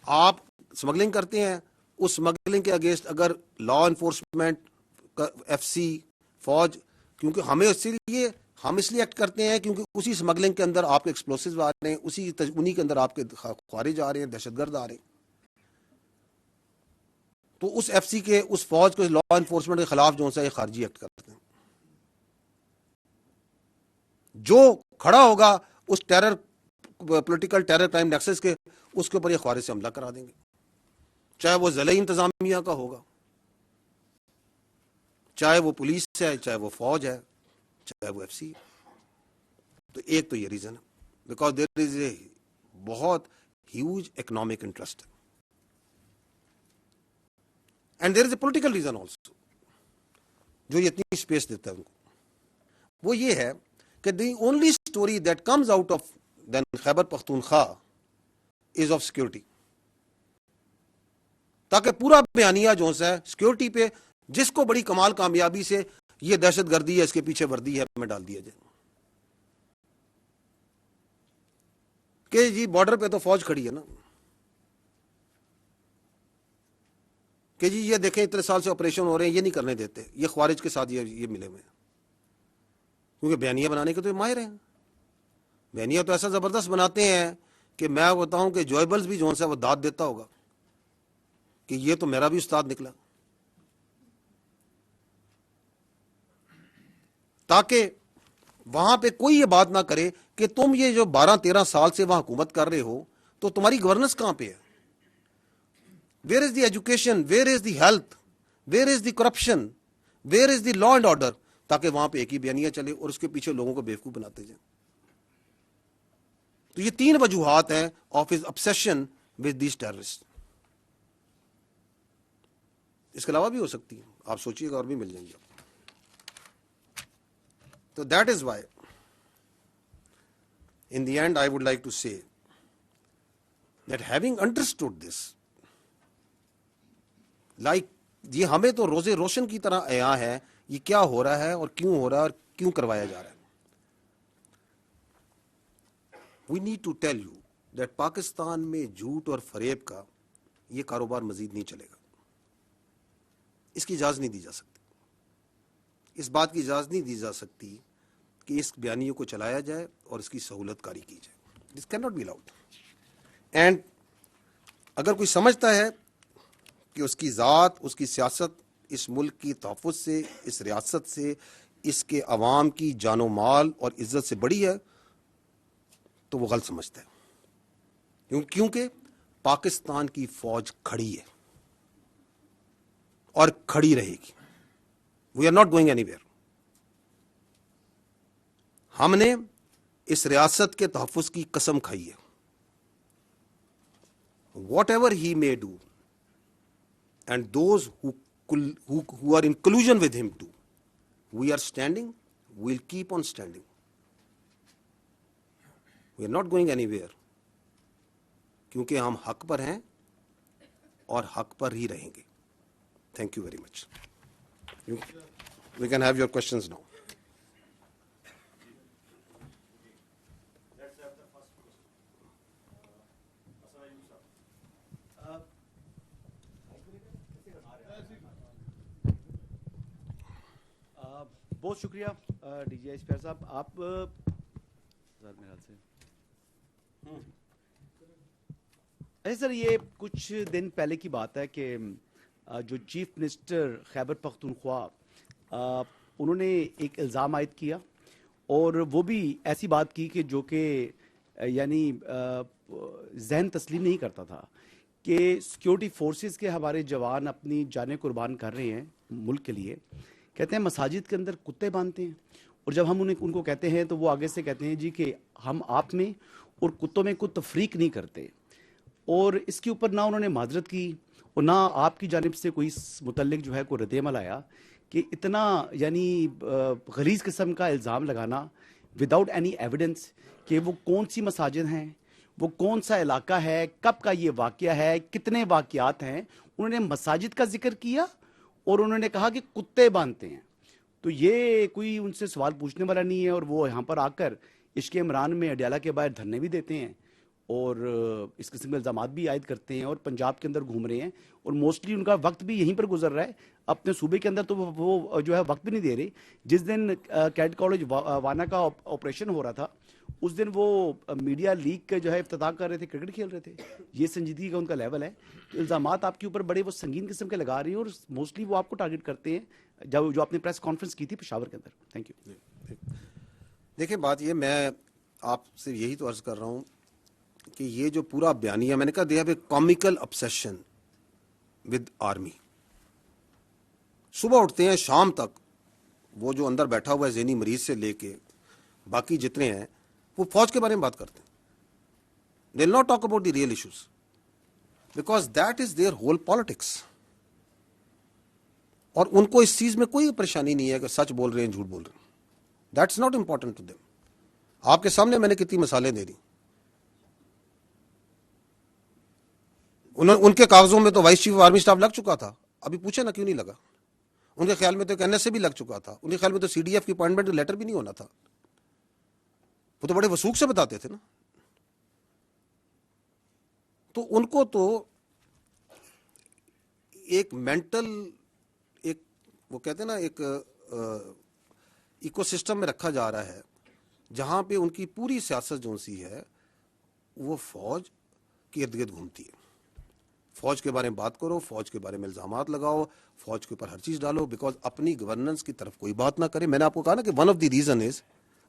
آپ اسمگلنگ کرتے ہیں، اس اسمگلنگ کے اگینسٹ اگر لا انفورسمنٹ، ایف سی، فوج، کیونکہ ہمیں اسی لیے ہم اس لیے ایکٹ کرتے ہیں کیونکہ اسی اسمگلنگ کے اندر آپ کے ایکسپلوسیو آ رہے ہیں، انہی کے اندر آپ کے خوارج آ رہے ہیں، دہشت گرد آ رہے ہیں. تو اس ایف سی کے، اس فوج کو، لا انفورسمنٹ کے خلاف جو ہے یہ خارجی ایکٹ کرتے ہیں. جو کھڑا ہوگا اس terror, political terror crime nexus کے، اس کے اوپر یہ خوارج سے حملہ کرا دیں گے، چاہے وہ ضلعی انتظامیہ کا ہوگا، چاہے وہ پولیس ہے، چاہے وہ فوج ہے، چاہے وہ ایف سی. تو ایک تو یہ ریزن ہے، بیکاز دیر از اے بہت ہیوج اکنامک انٹرسٹ ہے. And there is a political reason also جو یہ اتنی اسپیس دیتا ہے ان کو. وہ یہ ہے کہ the only story that comes out of then Khyber Pakhtunkhwa is of security. تاکہ پورا بیانیہ جو ہے سیکیورٹی پہ جس کو بڑی کمال کامیابی سے یہ دہشت گردی ہے اس کے پیچھے وردی ہے میں ڈال دیا جائے کہ جی بارڈر پہ تو فوج کھڑی ہے نا کہ جی یہ دیکھیں اتنے سال سے آپریشن ہو رہے ہیں یہ نہیں کرنے دیتے, یہ خوارج کے ساتھ یہ ملے ہوئے ہیں, کیونکہ بیانیہ بنانے کے تو یہ ماہر ہیں. بیانیہ تو ایسا زبردست بناتے ہیں کہ میں بتاؤں کہ جوائبلز بھی جو ہے وہ داد دیتا ہوگا کہ یہ تو میرا بھی استاد نکلا, تاکہ وہاں پہ کوئی یہ بات نہ کرے کہ تم یہ جو 12-13 سال سے وہاں حکومت کر رہے ہو تو تمہاری گورننس کہاں پہ ہے, where is the education, where is the health, where is the corruption, where is the law and order, تاکہ وہاں پہ ایک ہی بیانیہ چلے اور اس کے پیچھے لوگوں کو بیوقوف بناتے جائیں. تو یہ 3 وجوہات ہیں of his obsession with these terrorists. اس کے علاوہ بھی ہو سکتی ہیں, آپ سوچیے گا اور بھی مل جائیں گے. تو that is Y in the end I would like to say that having understood this, like یہ ہمیں تو روزے روشن کی طرح عیاں ہے یہ کیا ہو رہا ہے اور کیوں ہو رہا ہے اور کیوں کروایا جا رہا ہے. We need to tell you that Pakistan میں جھوٹ اور فریب کا یہ کاروبار مزید نہیں چلے گا, اس کی اجازت نہیں دی جا سکتی, اس بات کی اجازت نہیں دی جا سکتی کہ اس بیانیے کو چلایا جائے اور اس کی سہولت کاری کی جائے. This cannot be allowed. And اگر کوئی سمجھتا ہے کہ اس کی ذات, اس کی سیاست اس ملک کی تحفظ سے, اس ریاست سے, اس کے عوام کی جان و مال اور عزت سے بڑی ہے تو وہ غلط سمجھتا ہے, کیونکہ پاکستان کی فوج کھڑی ہے اور کھڑی رہے گی. We are not going anywhere. ہم نے اس ریاست کے تحفظ کی قسم کھائی ہے. What ever he may do and those who are in collusion with him too, we are standing, we'll keep on standing. We are not going anywhere, کیونکہ ہم حق پر ہیں اور حق پر ہی رہیں گے. Thank you very much. We can have your questions now. بہت شکریہ ڈی جی آئی اسپیئر صاحب. آپ میرے خیال سے سر یہ کچھ دن پہلے کی بات ہے کہ جو چیف منسٹر خیبر پختونخوا انہوں نے ایک الزام عائد کیا اور وہ بھی ایسی بات کی کہ جو کہ یعنی ذہن تسلیم نہیں کرتا تھا کہ سیکیورٹی فورسز کے ہمارے جوان اپنی جانیں قربان کر رہے ہیں ملک کے لیے. کہتے ہیں مساجد کے اندر کتے باندھتے ہیں اور جب ہم ان کو کہتے ہیں تو وہ آگے سے کہتے ہیں جی کہ ہم آپ میں اور کتوں میں کوئی تفریق نہیں کرتے. اور اس کے اوپر نہ انہوں نے معذرت کی اور نہ آپ کی جانب سے کوئی متعلق جو ہے کوئی رد عمل آیا کہ اتنا یعنی غلیظ قسم کا الزام لگانا وداؤٹ اینی ایویڈنس کہ وہ کون سی مساجد ہیں, وہ کون سا علاقہ ہے, کب کا یہ واقعہ ہے, کتنے واقعات ہیں. انہوں نے مساجد کا ذکر کیا اور انہوں نے کہا کہ کتے باندھتے ہیں. تو یہ کوئی ان سے سوال پوچھنے والا نہیں ہے اور وہ یہاں پر آ کر عشق عمران میں اڈیالہ کے باہر دھرنے بھی دیتے ہیں اور اس قسم کے الزامات بھی عائد کرتے ہیں اور پنجاب کے اندر گھوم رہے ہیں اور موسٹلی ان کا وقت بھی یہیں پر گزر رہا ہے. اپنے صوبے کے اندر تو وہ جو ہے وقت بھی نہیں دے رہے. جس دن کیڈ کالج وانا کا آپریشن ہو رہا تھا اس دن وہ میڈیا لیگ کا جو ہے افتتاح کر رہے تھے, کرکٹ کھیل رہے تھے. یہ سنجیدگی کا ان کا لیول ہے. الزامات آپ کے اوپر بڑے وہ سنگین قسم کے لگا رہے ہیں اور موسٹلی وہ آپ کو ٹارگٹ کرتے ہیں جو آپ نے پریس کانفرنس کی تھی پشاور کے اندر. Thank you. دیکھیں بات یہ, میں آپ سے یہی تو عرض کر رہا ہوں کہ یہ جو پورا بیانیہ میں نے کہا they have a comical obsession with army. صبح اٹھتے ہیں شام تک وہ جو اندر بیٹھا ہوا ہے ذہنی مریض سے لے کے باقی جتنے ہیں وہ فوج کے بارے میں بات کرتے ہیں. they will not talk about the real issues because that is their whole politics. اور ان کو اس چیز میں کوئی پریشانی نہیں ہے کہ سچ بول رہے ہیں جھوٹ بول رہے ہیں. that's not important to them. آپ کے سامنے میں نے کتنی مثالیں دے دی. ان کے کاغذوں میں تو vice chief of army staff لگ چکا تھا, ابھی پوچھے نا کیوں نہیں لگا. ان کے خیال میں تو این ایس اے بھی لگ چکا تھا, ان کے خیال میں تو سی ڈی ایف کی اپوائنٹمنٹ لیٹر بھی نہیں ہونا تھا. وہ تو بڑے وثوق سے بتاتے تھے نا. تو ان کو تو ایک مینٹل, ایک وہ کہتے ہیں نا ایک ایکو سسٹم میں رکھا جا رہا ہے جہاں پہ ان کی پوری سیاست جو سی ہے وہ فوج کے ارد گرد گھومتی ہے. فوج کے بارے میں بات کرو, فوج کے بارے میں الزامات لگاؤ, فوج کے اوپر ہر چیز ڈالو, بیکاز اپنی گورننس کی طرف کوئی بات نہ کرے. میں نے آپ کو کہا نا کہ one of the reason is,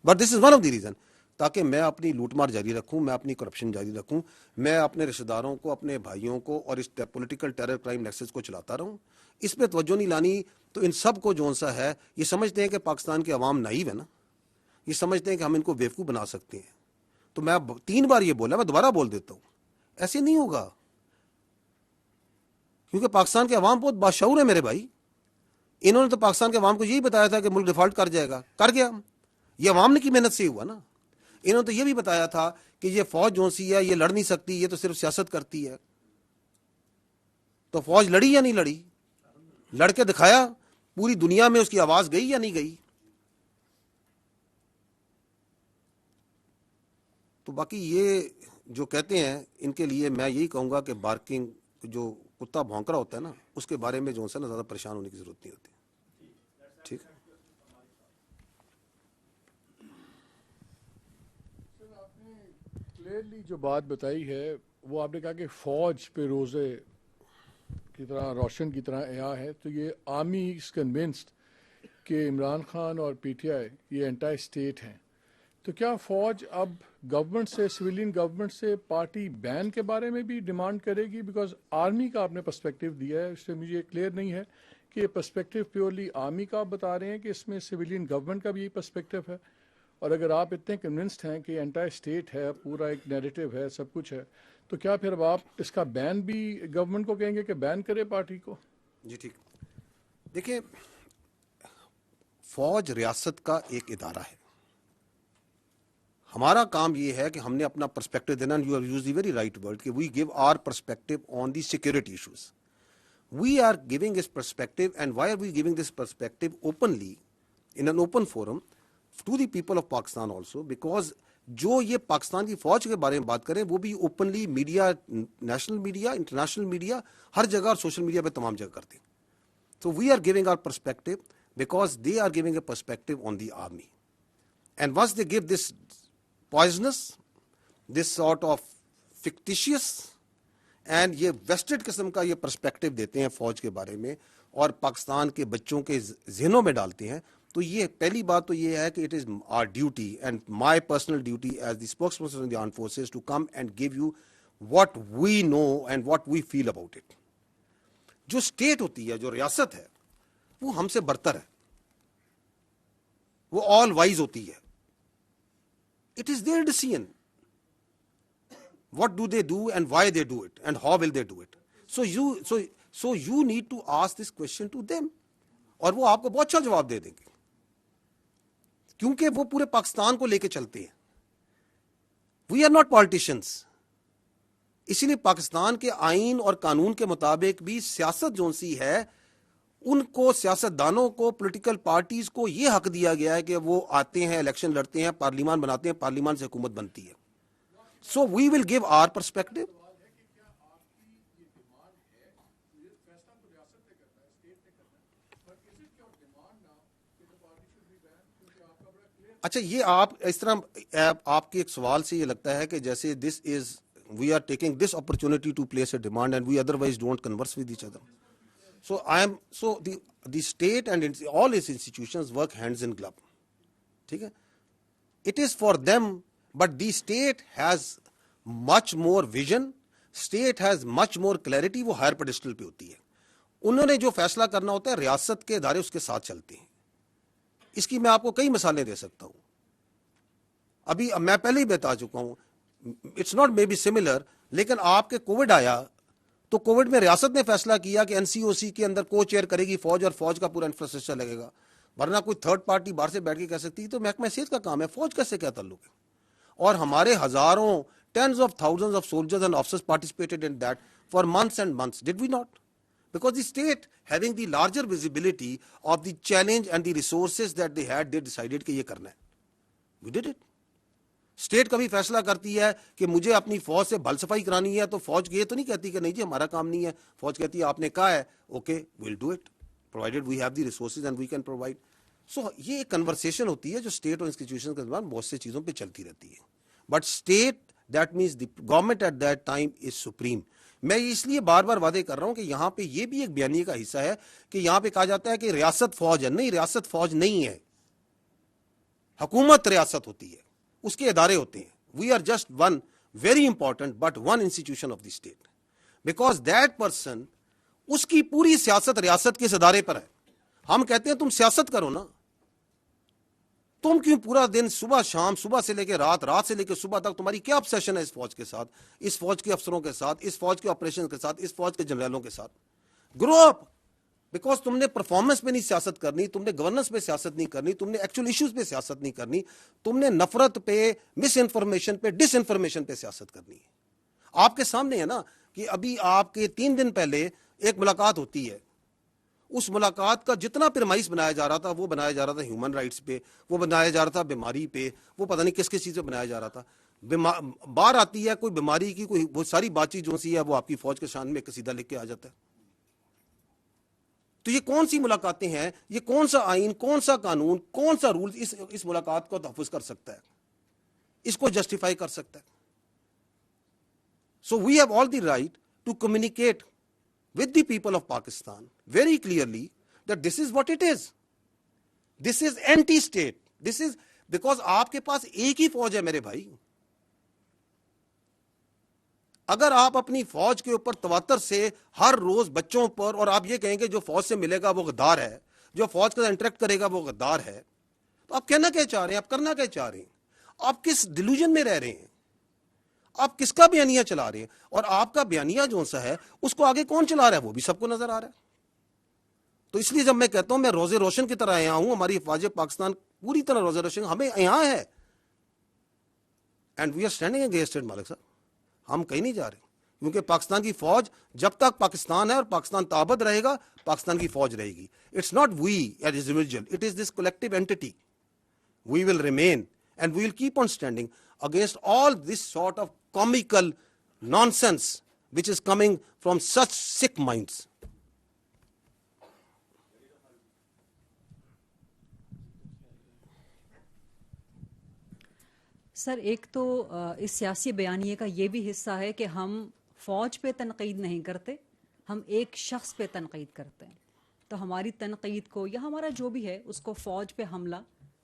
but this is one of the reason, تاکہ میں اپنی لوٹ مار جاری رکھوں, میں اپنی کرپشن جاری رکھوں, میں اپنے رشتہ داروں کو, اپنے بھائیوں کو اور اس پولیٹیکل ٹیرر کرائم نیکسس کو چلاتا رہوں. اس پہ توجہ نہیں لانی. تو ان سب کو جو سا ہے یہ سمجھتے ہیں کہ پاکستان کے عوام نائیو ہے نا, یہ سمجھتے ہیں کہ ہم ان کو بیوقوف بنا سکتے ہیں. تو میں 3 بار یہ بولا, میں دوبارہ بول دیتا ہوں, ایسے نہیں ہوگا. کیونکہ پاکستان کے عوام بہت باشعور ہے میرے بھائی. انہوں نے تو پاکستان کے عوام کو یہی بتایا تھا کہ ملک ڈیفالٹ کر جائے گا, کر گیا. یہ عوام نے کی محنت سے ہوا نا. انہوں نے تو یہ بھی بتایا تھا کہ یہ فوج جو سی ہے یہ لڑ نہیں سکتی, یہ تو صرف سیاست کرتی ہے. تو فوج لڑی یا نہیں لڑی؟ لڑ کے دکھایا. پوری دنیا میں اس کی آواز گئی یا نہیں گئی؟ تو باقی یہ جو کہتے ہیں ان کے لیے میں یہی کہوں گا کہ بارکنگ, جو کتا بھونک رہا ہوتا ہے نا, اس کے بارے میں جو ہے نا زیادہ پریشان ہونے کی ضرورت نہیں ہوتی. ٹھیک ہے. کلیئرلی جو بات بتائی ہے وہ آپ نے کہا کہ فوج پہ روزے کی طرح روشن کی طرح عیا ہے. تو یہ آرمی از کنونسڈ کہ عمران خان اور پی ٹی آئی یہ انٹائی اسٹیٹ ہیں. تو کیا فوج اب گورنمنٹ سے, سویلین گورنمنٹ سے پارٹی بین کے بارے میں بھی ڈیمانڈ کرے گی؟ بیکاز آرمی کا آپ نے پرسپیکٹیو دیا ہے, اس سے مجھے کلیئر نہیں ہے کہ یہ پرسپیکٹیو پیورلی آرمی کا آپ بتا رہے ہیں کہ اس میں سویلین گورنمنٹ کا بھی یہی پرسپیکٹیو ہے. اور اگر آپ اتنے کنونسڈ ہیں کہ انٹائر اسٹیٹ ہے, پورا ایک نیریٹو ہے, سب کچھ ہے, تو کیا پھر اب آپ اس کا بین بھی گورنمنٹ کو کہیں گے کہ بین کرے پارٹی کو؟ جی ٹھیک. دیکھیں, فوج ریاست کا ایک ادارہ ہے. ہمارا کام یہ ہے کہ ہم نے اپنا پرسپیکٹو دینا. You have used the very right word کہ we give our perspective on the security issues. We are giving this perspective, and why are we giving this perspective openly in an open forum to the people of Pakistan also, because جو یہ پاکستان کی فوج کے بارے میں بات کریں وہ بھی openly media, national media, international media, ہر جگہ اور سوشل میڈیا پہ تمام جگہ کرتے ہیں. So we are giving our perspective because they are giving a perspective on the army. And once they give this poisonous, this sort of fictitious and یہ ویسٹڈ قسم کا یہ پرسپیکٹو دیتے ہیں فوج کے بارے میں اور پاکستان کے بچوں کے ذہنوں میں ڈالتے ہیں, تو یہ پہلی بات تو یہ ہے کہ it is our duty and my personal duty as the spokesperson of the armed forces to come and give you what we know and what we feel about it. جو اسٹیٹ ہوتی ہے, جو ریاست ہے, وہ ہم سے برتر ہے, وہ آل وائز ہوتی ہے. It is there decision what do they do and why they do it and how will they do it. So you need to ask this question to them, اور وہ آپ کو بہت اچھا جواب دے دیں گے کیونکہ وہ پورے پاکستان کو لے کے چلتے ہیں. We are not politicians. اسی لیے پاکستان کے آئین اور قانون کے مطابق بھی سیاست جو سی ہے ان کو, سیاست دانوں کو, پولیٹیکل پارٹیز کو یہ حق دیا گیا ہے کہ وہ آتے ہیں, الیکشن لڑتے ہیں, پارلیمان بناتے ہیں, پارلیمان سے حکومت بنتی ہے. So we will give our perspective. اچھا, یہ آپ اس طرح آپ کے ایک سوال سے یہ لگتا ہے کہ جیسے this is we are taking this opportunity to place a demand and we otherwise don't converse with each other. So the state and all its institutions work hands in glove. ٹھیک ہے, it is for them, but the state has much more vision, state has much more clarity. وہ ہائر پیڈسٹل پہ ہوتی ہے. انہوں نے جو فیصلہ کرنا ہوتا ہے ریاست کے ادارے اس کے ساتھ چلتے ہیں. اس کی میں آپ کو کئی مثالیں دے سکتا ہوں. ابھی میں پہلے ہی بتا چکا ہوں, it's not maybe similar, لیکن آپ کے کووڈ آیا تو کووڈ میں ریاست نے فیصلہ کیا کہ این سی او سی کے اندر کو چیئر کرے گی فوج اور فوج کا پورا انفراسٹرکچر لگے گا, ورنہ کوئی تھرڈ پارٹی باہر سے بیٹھ کے کہہ سکتی تو محکمہ صحت کا کام ہے, فوج کا سے کیا تعلق ہے. اور ہمارے ہزاروں, tens of thousands of soldiers and officers participated in that. for months and months, did we not? Because the state, having the larger visibility of the challenge and the resources that they had, they decided کہ یہ کرنا ہے. We did it. اسٹیٹ کبھی فیصلہ کرتی ہے کہ مجھے اپنی فوج سے بھل صفائی کرانی ہے تو فوج یہ تو نہیں کہتی کہ نہیں جی ہمارا کام نہیں ہے. فوج کہتی ہے آپ نے کہا ہے okay we'll do it provided we have the resources and we can provide. So یہ ایک کنورسیشن ہوتی ہے جو اسٹیٹ اور انسٹیٹیوشن کے دوران بہت سے چیزوں پہ چلتی رہتی ہے. But state that means the government at that time is supreme. میں اس لیے بار بار وعدے کر رہا ہوں کہ یہاں پہ یہ بھی ایک بیانیے کا حصہ ہے کہ یہاں پہ کہا جاتا ہے کہ ریاست فوج ہے. نہیں, ریاست فوج نہیں ہے, حکومت ریاست ہوتی ہے, اس کے ادارے ہوتے ہیں. We are just one very important but one institution of the state because that person, اس کی پوری سیاست ریاست کے اس ادارے پر ہے. ہم کہتے ہیں تم سیاست کرو نا, تم کیوں پورا دن صبح شام, صبح سے لے کے رات, رات سے لے کے صبح تک تمہاری کیا obsession ہے اس فوج کے ساتھ, اس فوج کے افسروں کے ساتھ, اس فوج کے آپریشن کے ساتھ, اس فوج کے جنرلوں کے ساتھ. گرو اپ, بیکاز تم نے پرفارمنس پہ نہیں سیاست کرنی, تم نے گورننس پہ سیاست نہیں کرنی, تم نے ایکچوئل ایشوز پہ سیاست نہیں کرنی, تم نے نفرت پہ, مس انفارمیشن پہ, ڈس انفارمیشن پہ سیاست کرنی ہے. آپ کے سامنے ہے نا کہ ابھی آپ کے 3 دن پہلے ایک ملاقات ہوتی ہے, اس ملاقات کا جتنا پرمائس بنایا جا رہا تھا وہ بنایا جا رہا تھا ہیومن رائٹس پہ, وہ بنایا جا رہا تھا بیماری پہ, وہ پتہ نہیں کس کس چیز پہ بنایا جا رہا تھا. باہر آتی ہے کوئی بیماری کی کوئی وہ ساری بات چیت جو سی ہے وہ آپ کی فوج کے شان میں قصیدہ لکھ کے آ جاتا ہے. تو یہ کون سی ملاقاتیں ہیں, یہ کون سا آئین, کون سا قانون, کون سا رول اس ملاقات کو تحفظ کر سکتا ہے, اس کو جسٹیفائی کر سکتا ہے. So we have all the right to communicate with the people of Pakistan very clearly that this is what it is. This is anti-state. This is because آپ کے پاس ایک ہی فوج ہے میرے بھائی. اگر آپ اپنی فوج کے اوپر تواتر سے ہر روز بچوں پر اور آپ یہ کہیں گے جو فوج سے ملے گا وہ غدار ہے, جو فوج کے ساتھ انٹریکٹ کرے گا وہ غدار ہے, تو آپ کہنا کیا چاہ رہے ہیں, آپ کرنا کیا چاہ رہے ہیں, آپ کس ڈیلوژن میں رہ رہے ہیں, آپ کس کا بیانیہ چلا رہے ہیں, اور آپ کا بیانیہ جو سا ہے اس کو آگے کون چلا رہا ہے وہ بھی سب کو نظر آ رہا ہے. تو اس لیے جب میں کہتا ہوں میں روزے روشن کی طرح یہاں ہوں, ہماری فوج پاکستان پوری طرح روزے روشن ہمیں یہاں ہے, and we are standing against it. Malik صاحب ہم کہیں نہیں جا رہے, کیونکہ پاکستان کی فوج جب تک پاکستان ہے اور پاکستان تابد رہے گا پاکستان کی فوج رہے گی. It's not we as individual, it is this collective entity. We will remain and we will keep on standing against all this sort of comical nonsense which is coming from such sick minds. سر ایک تو اس سیاسی بیانیے کا یہ بھی حصہ ہے کہ ہم فوج پہ تنقید نہیں کرتے, ہم ایک شخص پہ تنقید کرتے ہیں. تو ہماری تنقید کو یا ہمارا جو بھی ہے اس کو فوج پہ حملہ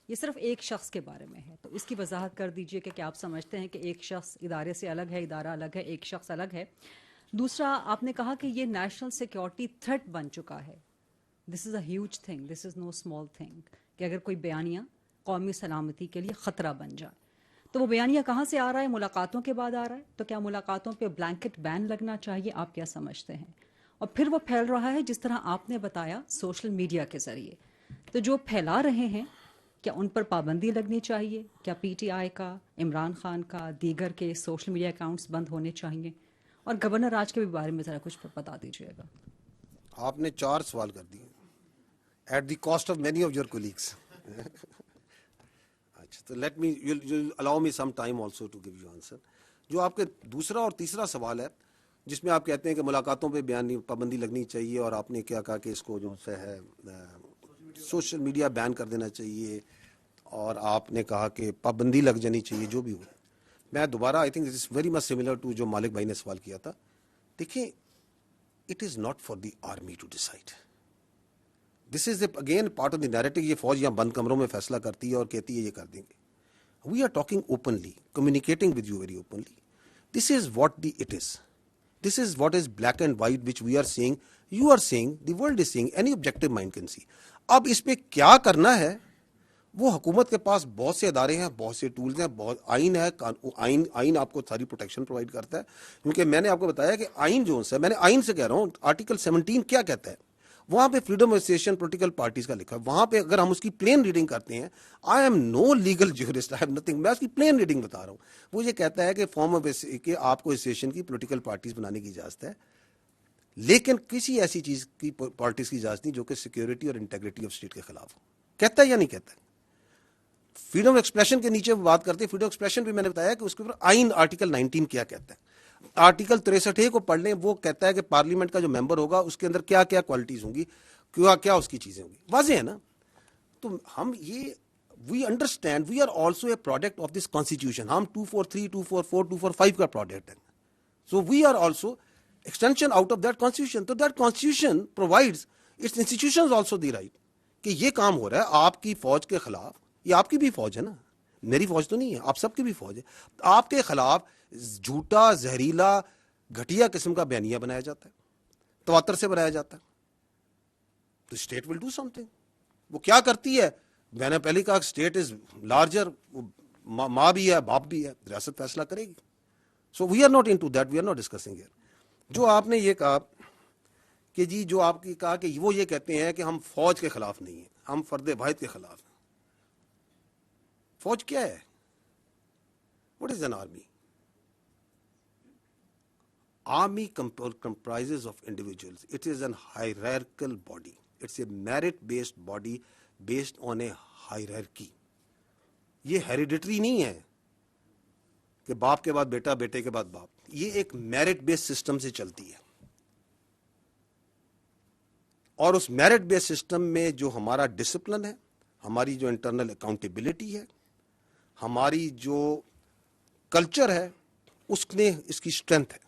یہ صرف ایک شخص کے بارے میں ہے. تو اس کی وضاحت کر دیجئے کہ کیا آپ سمجھتے ہیں کہ ایک شخص ادارے سے الگ ہے, ادارہ الگ ہے, ایک شخص الگ ہے. دوسرا آپ نے کہا کہ یہ نیشنل سیکیورٹی تھریٹ بن چکا ہے. This is a huge thing, this is no small thing کہ اگر کوئی بیانیہ قومی سلامتی کے لیے خطرہ بن جائے. تو وہ بیانیہ کہاں سے آ رہا ہے؟ ملاقاتوں کے بعد آ رہا ہے. تو کیا ملاقاتوں پہ بلینکٹ بین لگنا چاہیے؟ آپ کیا سمجھتے ہیں؟ اور پھر وہ پھیل رہا ہے جس طرح آپ نے بتایا سوشل میڈیا کے ذریعے. تو جو پھیلا رہے ہیں کیا ان پر پابندی لگنی چاہیے؟ کیا پی ٹی آئی کا, عمران خان کا, دیگر کے سوشل میڈیا اکاؤنٹس بند ہونے چاہیے؟ اور گورنر راج کے بھی بارے میں ذرا کچھ بتا دیجیے گا. آپ نے 4 سوال کر دیے at the cost of many of your colleagues. اچھا تو let me you allow me some time also to give you answer. جو آپ کے دوسرا اور تیسرا سوال ہے جس میں آپ کہتے ہیں کہ ملاقاتوں پہ پابندی لگنی چاہیے, اور آپ نے کیا کہا کہ اس کو جو ہے سوشل میڈیا بین کر دینا چاہیے, اور آپ نے کہا کہ پابندی لگ جانی چاہیے, جو بھی ہو. میں دوبارہ I think this is very much similar to جو مالک بھائی نے سوال کیا تھا. دیکھیں it is not for the army to decide. This is again part of the narrative. یہ فوج یہاں بند کمروں میں فیصلہ کرتی ہے اور کہتی ہے یہ کر دیں گے. We are talking openly, communicating with you very openly. This is what the it is. This is what is black and white which we are seeing, you are seeing, the world is seeing, any objective mind can see. اب اس پہ کیا کرنا ہے وہ حکومت کے پاس بہت سے ادارے ہیں, بہت سے ٹولز ہیں, بہت آئین ہے. آئین آپ کو ساری پروٹیکشن پرووائڈ کرتا ہے, کیونکہ میں نے آپ کو بتایا کہ آئین جو ہے, میں نے آئین سے کہہ رہا ہوں, آرٹیکل 17 کیا کہتا ہے, وہاں پہ freedom of association political parties کا لکھا ہے. وہاں پہ اگر ہم اس کی پلین ریڈنگ کرتے ہیں, I am no legal jurist, I have nothing, میں اس کی پلین ریڈنگ بتا رہا ہوں. وہ یہ کہتا ہے کہ فارم آف کہ آپ کو ایسوسیشن کی پولیٹیکل پارٹیز بنانے کی اجازت ہے, لیکن کسی ایسی چیز کی پالیٹکس کی اجازت نہیں جو کہ سیکیورٹی اور انٹیگریٹی آف اسٹیٹ کے خلاف ہو. کہتا ہے یا نہیں کہتا ہے؟ فریڈم آف ایکسپریشن کے نیچے بات کرتے ہیں. فریڈم آف ایکسپریشن بھی میں نے بتایا کہ اس کے اوپر آئین آرٹیکل 19 کیا کہتا ہے. آرٹیکل 63 کو پڑھ لیں, وہ کہتا ہے کہ پارلیمنٹ کا جو ممبر ہوگا اس کے اندر کیا کیا کوالٹیز ہوں گی, کیا اس کی چیزیں ہوں گی. واضح ہے نا. تو ہم یہ we understand we are also a product of this constitution. ہم 243, 244, 245 کا پروڈکٹ ہے. So we are also extension out of that constitution. So that constitution provides its institutions also the right کہ یہ کام ہو رہا ہے آپ کی فوج کے خلاف. یہ آپ کی بھی فوج ہے نا, میری فوج تو نہیں ہے, آپ سب کی بھی فوج ہے. آپ کے خلاف جھوٹا, زہریلا, گھٹیا قسم کا بیانیہ بنایا جاتا ہے, تواتر سے بنایا جاتا ہے, تو state will do some thing. وہ کیا کرتی ہے؟ میں نے پہلے کہا اسٹیٹ از لارجر, ماں بھی ہے باپ بھی ہے, ریاست فیصلہ کرے گی. So we are not in to that, we are not discussing here. جو آپ نے یہ کہا کہ جی جو آپ کی کہا کہ وہ یہ کہتے ہیں کہ ہم فوج کے خلاف نہیں ہیں, ہم فرد واحد کے خلاف ہیں. فوج کیا ہے؟ What is an army? Army comprises of individuals. It is an hierarchical body. It's a merit-based body based on a hierarchy. یہ ہیریڈیٹری نہیں ہے کہ باپ کے بعد بیٹا, بیٹے کے بعد باپ. یہ ایک میرٹ بیس سسٹم سے چلتی ہے, اور اس میرٹ بیس سسٹم میں جو ہمارا ڈسپلن ہے, ہماری جو انٹرنل اکاؤنٹیبلٹی ہے, ہماری جو کلچر ہے, اس نے اس کی اسٹرینتھ ہے.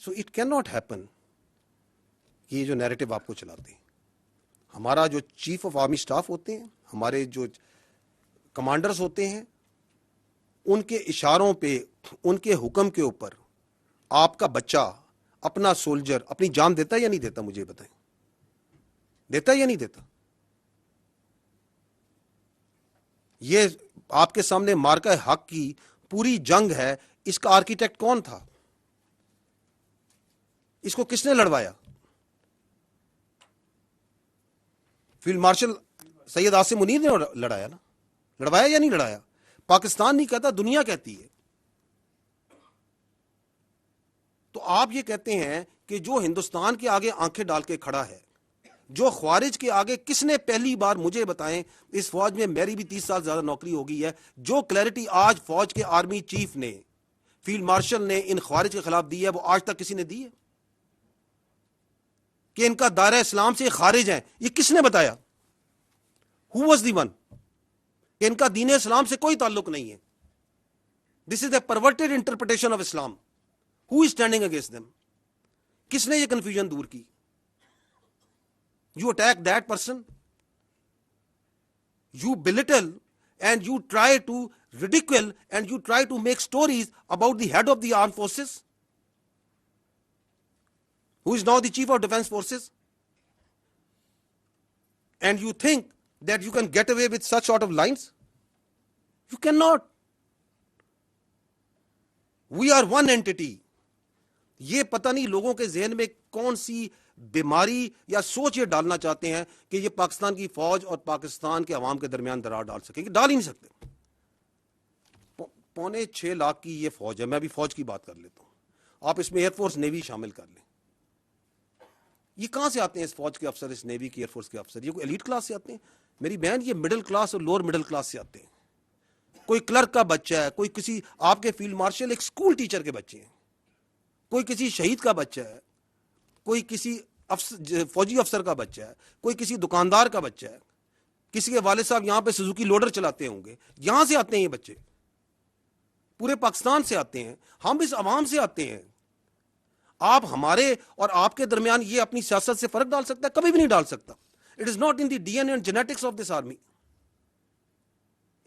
So it can not happen کہ یہ جو نیریٹو آپ کو چلاتے ہیں, ہمارا جو چیف آف آرمی اسٹاف ہوتے ہیں, ہمارے جو کمانڈرز ہوتے ہیں, ان کے اشاروں پہ, ان کے حکم کے اوپر آپ کا بچہ, اپنا سولجر اپنی جان دیتا ہے یا نہیں دیتا؟ مجھے بتائیں, دیتا ہے یا نہیں دیتا؟ یہ آپ کے سامنے مارکہ حق کی پوری جنگ ہے, اس کا آرکیٹیکٹ کون تھا؟ اس کو کس نے لڑوایا؟ فیلڈ مارشل سید عاصم منیر نے لڑایا نا. لڑوایا یا نہیں لڑایا؟ پاکستان نہیں کہتا, دنیا کہتی ہے. تو آپ یہ کہتے ہیں کہ جو ہندوستان کے آگے آنکھیں ڈال کے کھڑا ہے, جو خوارج کے آگے, کس نے پہلی بار مجھے بتائیں, اس فوج میں میری بھی 30 سال زیادہ نوکری ہو گئی ہے, جو کلیئرٹی آج فوج کے آرمی چیف نے, فیلڈ مارشل نے ان خوارج کے خلاف دی ہے, وہ آج تک کسی نے دی ہے؟ کہ ان کا دائرہ اسلام سے خارج ہیں, یہ کس نے بتایا؟ Who was the one؟ کہ ان کا دین اسلام سے کوئی تعلق نہیں ہے. This is a perverted interpretation of Islam. Who is standing against them؟ کس نے یہ کنفیوژن دور کی؟ You attack that person, you belittle and you try to ridicule and you try to make stories about the head of the armed forces, who is now the chief of defense forces, and you think that you can get away with such sort of lines? You cannot. We are one entity. یہ پتہ نہیں لوگوں کے ذہن میں کون سی بیماری یا سوچ یہ ڈالنا چاہتے ہیں کہ یہ پاکستان کی فوج اور پاکستان کے عوام کے درمیان درار ڈال سکیں گے. ڈال ہی نہیں سکتے. 5.25 لاکھ کی یہ فوج ہے. میں بھی فوج کی بات کر لیتا ہوں, آپ اس میں ایئر فورس نیوی شامل کر لیں. یہ کہاں سے آتے ہیں اس فوج کے افسر, اس نیوی کی, ایئر فورس کے افسر؟ یہ کوئی ایلیٹ کلاس سے آتے ہیں؟ میری بہن, یہ مڈل کلاس اور لوور مڈل کلاس سے آتے ہیں. کوئی کلرک کا بچہ ہے, کوئی کسی آپ کے فیلڈ مارشل ایک اسکول ٹیچر کے بچے ہیں, کوئی کسی شہید کا بچہ ہے, کوئی کسی فوجی افسر کا بچہ ہے, کوئی کسی دکاندار کا بچہ ہے, کسی کے والد صاحب یہاں پہ سوزوکی لوڈر چلاتے ہوں گے. یہاں سے آتے ہیں یہ بچے, پورے پاکستان سے آتے ہیں, ہم اس عوام سے آتے ہیں. آپ ہمارے اور آپ کے درمیان یہ اپنی سیاست سے فرق ڈال سکتا ہے؟ کبھی بھی نہیں ڈال سکتا. It is not in the D N A and genetics of this army.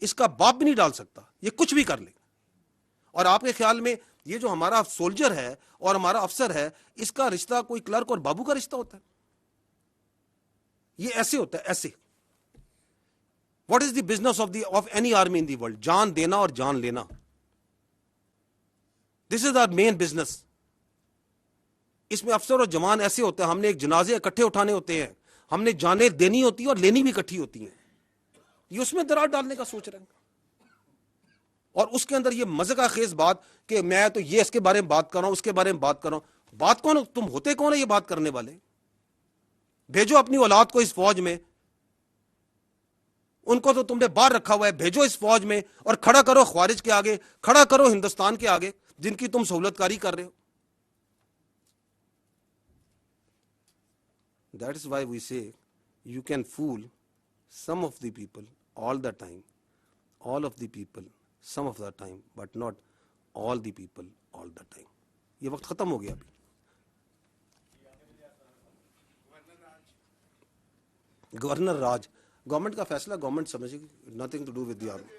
اس کا باپ بھی نہیں ڈال سکتا, یہ کچھ بھی کر لے. اور آپ کے خیال میں یہ جو ہمارا سولجر ہے اور ہمارا افسر ہے, اس کا رشتہ کوئی کلرک اور بابو کا رشتہ ہوتا ہے؟ یہ ایسے ہوتا ہے, ایسے. What is the business of any army in the world? جان دینا اور جان لینا. دس از آر مین بزنس. اس میں افسر اور جوان ایسے ہوتے ہیں, ہم نے ایک جنازے اکٹھے اٹھانے ہوتے ہیں, ہم نے جانیں دینی ہوتی ہیں اور لینی بھی اکٹھی ہوتی ہیں. یہ اس میں درار ڈالنے کا سوچ رہے ہیں. اور اس کے اندر یہ مذاق خیز بات کہ میں تو یہ اس کے بارے میں بات کر رہا ہوں, اس کے بارے میں بات کر رہا ہوں. بات کون, تم ہوتے کون ہے یہ بات کرنے والے؟ بھیجو اپنی اولاد کو اس فوج میں, ان کو تو تم نے باہر رکھا ہوا ہے, بھیجو اس فوج میں اور کھڑا کرو خوارج کے آگے, کھڑا کرو ہندوستان کے آگے جن کی تم سہولت کاری کر رہے ہو. That is why we say you can fool some of the people all the time, all of the people some of the time, but not all the people all the time. یہ وقت ختم ہو گیا ابھی. گورنر راج, گورنمنٹ کا فیصلہ گورنمنٹ سمجھے گی, nothing to do with the army.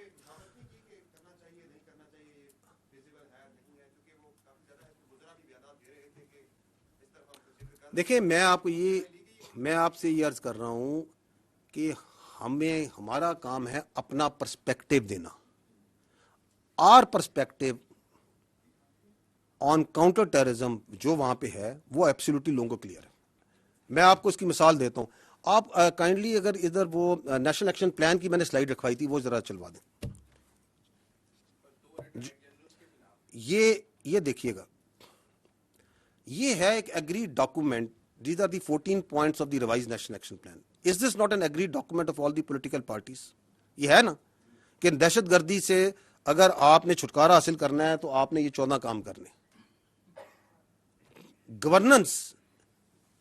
دیکھیں میں آپ سے یہ عرض کر رہا ہوں کہ ہمارا کام ہے اپنا پرسپیکٹو دینا. Our perspective on counter terrorism جو وہاں پہ ہے وہ ایبسلیوٹلی لوگوں کو کلیئر ہے. میں آپ کو اس کی مثال دیتا ہوں. آپ کائنڈلی اگر ادھر وہ نیشنل ایکشن پلان کی میں نے سلائیڈ رکھوائی تھی وہ ذرا چلوا دیں. یہ دیکھیے گا, یہ ہے ایک agreed document. These are the 14 points of the revised national action plan. Is this not an agreed document of all the political parties? یہ ہے نا کہ دہشت گردی سے اگر آپ نے چھٹکارا حاصل کرنا ہے تو آپ نے یہ 14 کام کرنے. گورننس,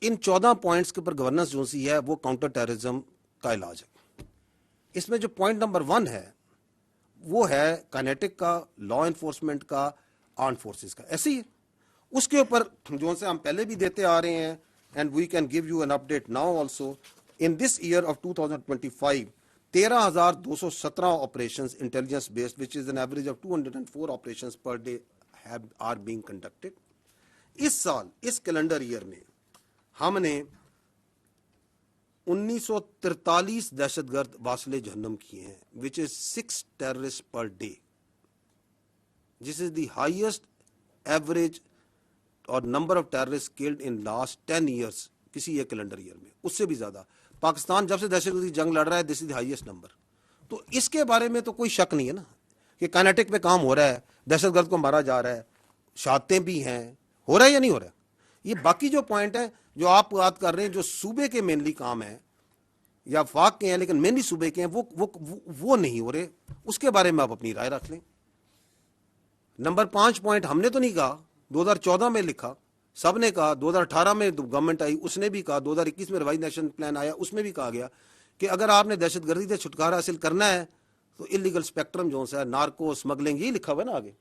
ان 14 پوائنٹس کے اوپر گورننس جو سی ہے وہ کاؤنٹر ٹیررزم کا علاج ہے. اس میں جو پوائنٹ نمبر 1 ہے وہ ہے کائنیٹک کا, لا انفورسمنٹ کا, آرم فورسز کا. ایسے ہی اس کے اوپر جو سے ہم پہلے بھی دیتے آ رہے ہیں. And we can give you an update now also. In this year of 2025, 13,217 operations intelligence based, which is an average of 204 operations per day are being conducted. اس سال, اس کیلنڈر ایئر میں ہم نے 1943 دہشت گرد واصل جہنم کیے ہیں, which is 6 terrorists per day. This is the highest average اور number of terrorist killed in last 10 years کسی ایک کیلنڈر ایئر میں. اس سے بھی زیادہ پاکستان جب سے دہشت گردی جنگ لڑ رہا ہے, this is the highest number. تو اس کے بارے میں تو کوئی شک نہیں ہے نا کہ کائنیٹک پہ کام ہو رہا ہے, دہشت گرد کو مارا جا رہا ہے, شہادتیں بھی ہیں, ہو رہا ہے یا نہیں ہو رہا ہے. یہ باقی جو پوائنٹ ہیں جو آپ بات کر رہے ہیں جو صوبے کے مینلی کام ہیں یا وفاق کے ہیں لیکن مینلی صوبے کے ہیں, وہ نہیں ہو رہے. اس کے بارے میں آپ اپنی رائے رکھ لیں. نمبر 5 پوائنٹ ہم نے تو نہیں کہا, 2014 میں لکھا, سب نے کہا. 2018 میں گورنمنٹ آئی اس نے بھی کہا. 2021 میں ریوائز نیشنل پلان آیا اس میں بھی کہا گیا کہ اگر آپ نے دہشت گردی سے چھٹکارا حاصل کرنا ہے تو انلیگل اسپیکٹرم جو ہے, نارکو اسمگلنگ, یہی لکھا ہوا ہے نا آگے.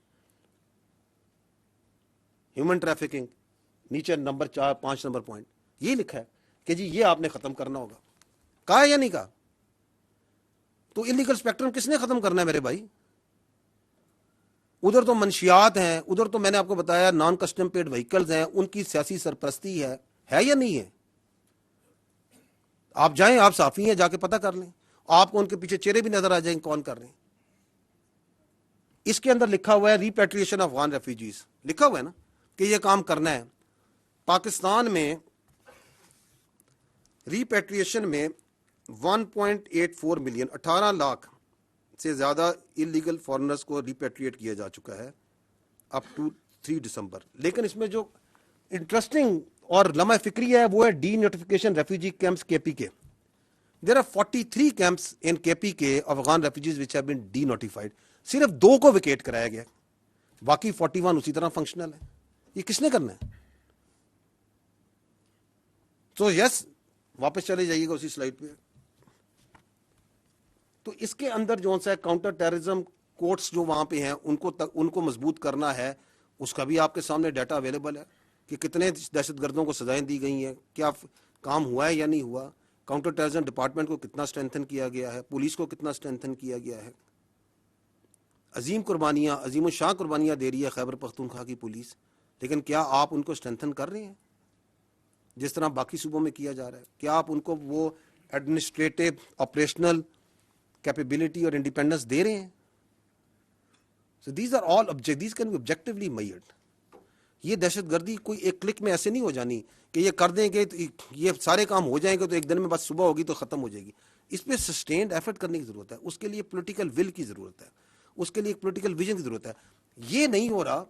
ہیومن ٹریفکنگ نیچے نمبر 4-5 نمبر پوائنٹ یہی لکھا ہے کہ جی یہ آپ نے ختم کرنا ہوگا. کہا ہے یا نہیں کہا؟ تو انلیگل اسپیکٹرم کس نے ختم کرنا ہے میرے بھائی؟ ادھر تو منشیات ہیں, ادھر تو میں نے آپ کو بتایا نان کسٹم پیڈ وہیکلز ہیں, ان کی سیاسی سرپرستی ہے یا نہیں ہے؟ آپ جائیں, آپ صحافی ہیں, جا کے پتہ کر لیں, آپ کو ان کے پیچھے چہرے بھی نظر آ جائیں کون کر رہے ہیں. اس کے اندر لکھا ہوا ہے ریپیٹریشن آف افغان ریفیوجیز, لکھا ہوا ہے نا کہ یہ کام کرنا ہے. پاکستان میں ریپیٹریشن میں 1.84 ملین 18 لاکھ سے زیادہ انلیگل فارنرز کو ریپیٹریٹ کیا جا چکا ہے اپ ٹو 3 دسمبر. لیکن اس میں جو انٹرسٹنگ اور لمحہ فکری ہے وہ ہے ڈی نوٹیفیکیشن ریفیوجی کیمپس کے پی کے. دیر آر 43 کیمپس ان کے پی کے Afghan refugees which have been D notified. صرف 2 کو ویکیٹ کرایا گیا, باقی 41 اسی طرح فنکشنل ہے. یہ کس نے کرنا ہے؟ تو یس, واپس چلے جائیے گا اسی سلائڈ پہ. تو اس کے اندر جو سا کاؤنٹر ٹیررزم کورٹس جو وہاں پہ ہیں ان کو مضبوط کرنا ہے. اس کا بھی آپ کے سامنے ڈیٹا اویلیبل ہے کہ کتنے دہشت گردوں کو سزائیں دی گئی ہیں, کیا کام ہوا ہے یا نہیں ہوا. کاؤنٹر ٹیررزم ڈپارٹمنٹ کو کتنا اسٹرینتھن کیا گیا ہے, پولیس کو کتنا اسٹرینتھن کیا گیا ہے. عظیم قربانیاں, عظیم الشان قربانیاں دے رہی ہے خیبر پختونخوا کی پولیس, لیکن کیا آپ ان کو اسٹرینتھن کر رہے ہیں جس طرح باقی صوبوں میں کیا جا رہا ہے؟ کیا آپ ان کو وہ ایڈمنسٹریٹو آپریشنل کیپیبلٹی اور انڈیپینڈنس دے رہے ہیں؟ So these are all these can be objectively measured. یہ دہشت گردی کوئی ایک کلک میں ایسے نہیں ہو جانی کہ یہ کر دیں گے تو یہ سارے کام ہو جائیں گے تو ایک دن میں بس صبح ہوگی تو ختم ہو جائے گی. اس پہ سسٹینڈ ایفرٹ کرنے کی ضرورت ہے, اس کے لیے پولیٹیکل ول کی ضرورت ہے, اس کے لیے ایک پولیٹیکل ویژن کی ضرورت ہے. یہ نہیں ہو رہا,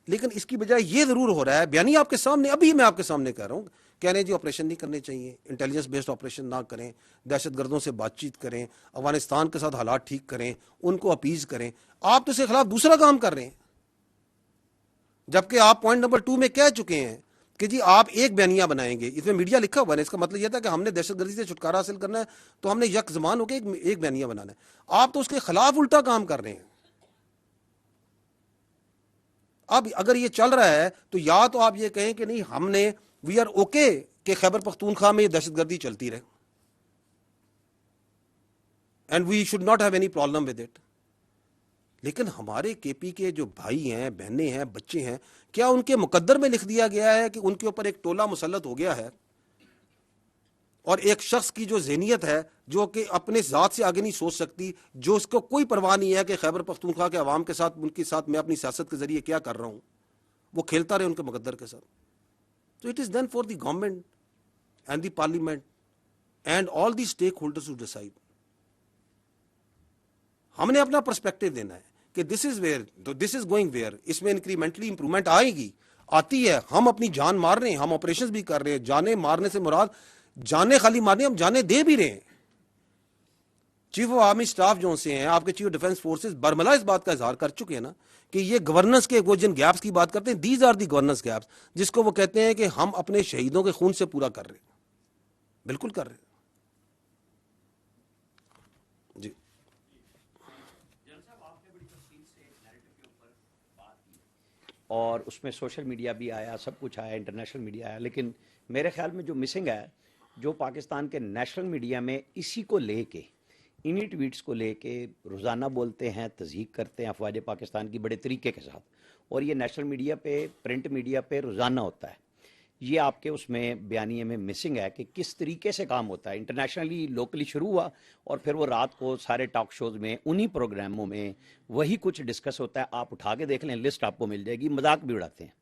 لیکن اس کی بجائے یہ ضرور ہو رہا ہے, بیانی آپ کے سامنے, ابھی میں آپ کے سامنے کہہ رہا ہوں, کہہ رہے ہیں جی آپریشن نہیں کرنے چاہیے, انٹیلیجنس بیسڈ آپریشن نہ کریں, دہشت گردوں سے بات چیت کریں, افغانستان کے ساتھ حالات ٹھیک کریں, ان کو اپیز کریں. آپ تو اس کے خلاف دوسرا کام کر رہے ہیں, جبکہ آپ پوائنٹ نمبر 2 میں کہہ چکے ہیں کہ جی آپ ایک بیانیہ بنائیں گے. اس میں میڈیا لکھا ہوا ہے, اس کا مطلب یہ تھا کہ ہم نے دہشت گردی سے چھٹکارا حاصل کرنا ہے تو ہم نے یک زمان ہو کے ایک بیانیہ بنانا ہے. آپ تو اس کے خلاف الٹا کام کر رہے ہیں. اب اگر یہ چل رہا ہے تو یا تو آپ یہ کہیں کہ نہیں ہم نے وی آر اوکے کہ خیبر پختونخوا میں یہ دہشت گردی چلتی رہے, and we should not have any problem with it. لیکن ہمارے کے پی کے جو بھائی ہیں, بہنیں ہیں, بچے ہیں, کیا ان کے مقدر میں لکھ دیا گیا ہے کہ ان کے اوپر ایک ٹولہ مسلط ہو گیا ہے اور ایک شخص کی جو ذہنیت ہے جو کہ اپنے ذات سے آگے نہیں سوچ سکتی, جو اس کو کوئی پرواہ نہیں ہے کہ خیبر پختونخوا کے عوام کے ساتھ, ان کے ساتھ میں اپنی سیاست کے ذریعے کیا کر رہا ہوں, وہ کھیلتا رہے ان کے مقدر کے ساتھ. So it is then for the government and the parliament and all the stakeholders to decide. ہم نے اپنا پرسپیکٹو دینا ہے کہ دس از گوئنگ ویئر, اس میں انکریمنٹلی امپرومنٹ آئے گی, آتی ہے. ہم اپنی جان مار رہے ہیں, ہم آپریشن بھی کر رہے ہیں, جانے مارنے سے مراد جانے خالی مارنے, ہم جانے دے بھی رہے ہیں. چیف آف آرمی اسٹاف جو سے ہیں, آپ کے چیف آف ڈیفینس فورسز برملا اس بات کا اظہار کر چکے ہیں نا کہ یہ گورننس کے وہ جن گیپس کی بات کرتے ہیں, these are the governance gaps, جس کو وہ کہتے ہیں کہ ہم اپنے شہیدوں کے خون سے پورا کر رہے ہیں. بالکل کر رہے ہیں جی. اور اس میں سوشل میڈیا بھی آیا, سب کچھ آیا, انٹرنیشنل میڈیا آیا, لیکن میرے خیال میں جو مسنگ ہے, جو پاکستان کے نیشنل میڈیا میں اسی کو لے کے, انہی ٹویٹس کو لے کے روزانہ بولتے ہیں, تضحیق کرتے ہیں افواج پاکستان کی بڑے طریقے کے ساتھ, اور یہ نیشنل میڈیا پہ, پرنٹ میڈیا پہ روزانہ ہوتا ہے. یہ آپ کے اس میں بیانیے میں مسنگ ہے کہ کس طریقے سے کام ہوتا ہے. انٹرنیشنلی لوکلی شروع ہوا اور پھر وہ رات کو سارے ٹاک شوز میں, انہی پروگراموں میں وہی کچھ ڈسکس ہوتا ہے. آپ اٹھا کے دیکھ لیں, لسٹ آپ کو مل جائے گی. مذاق بھی اڑاتے ہیں.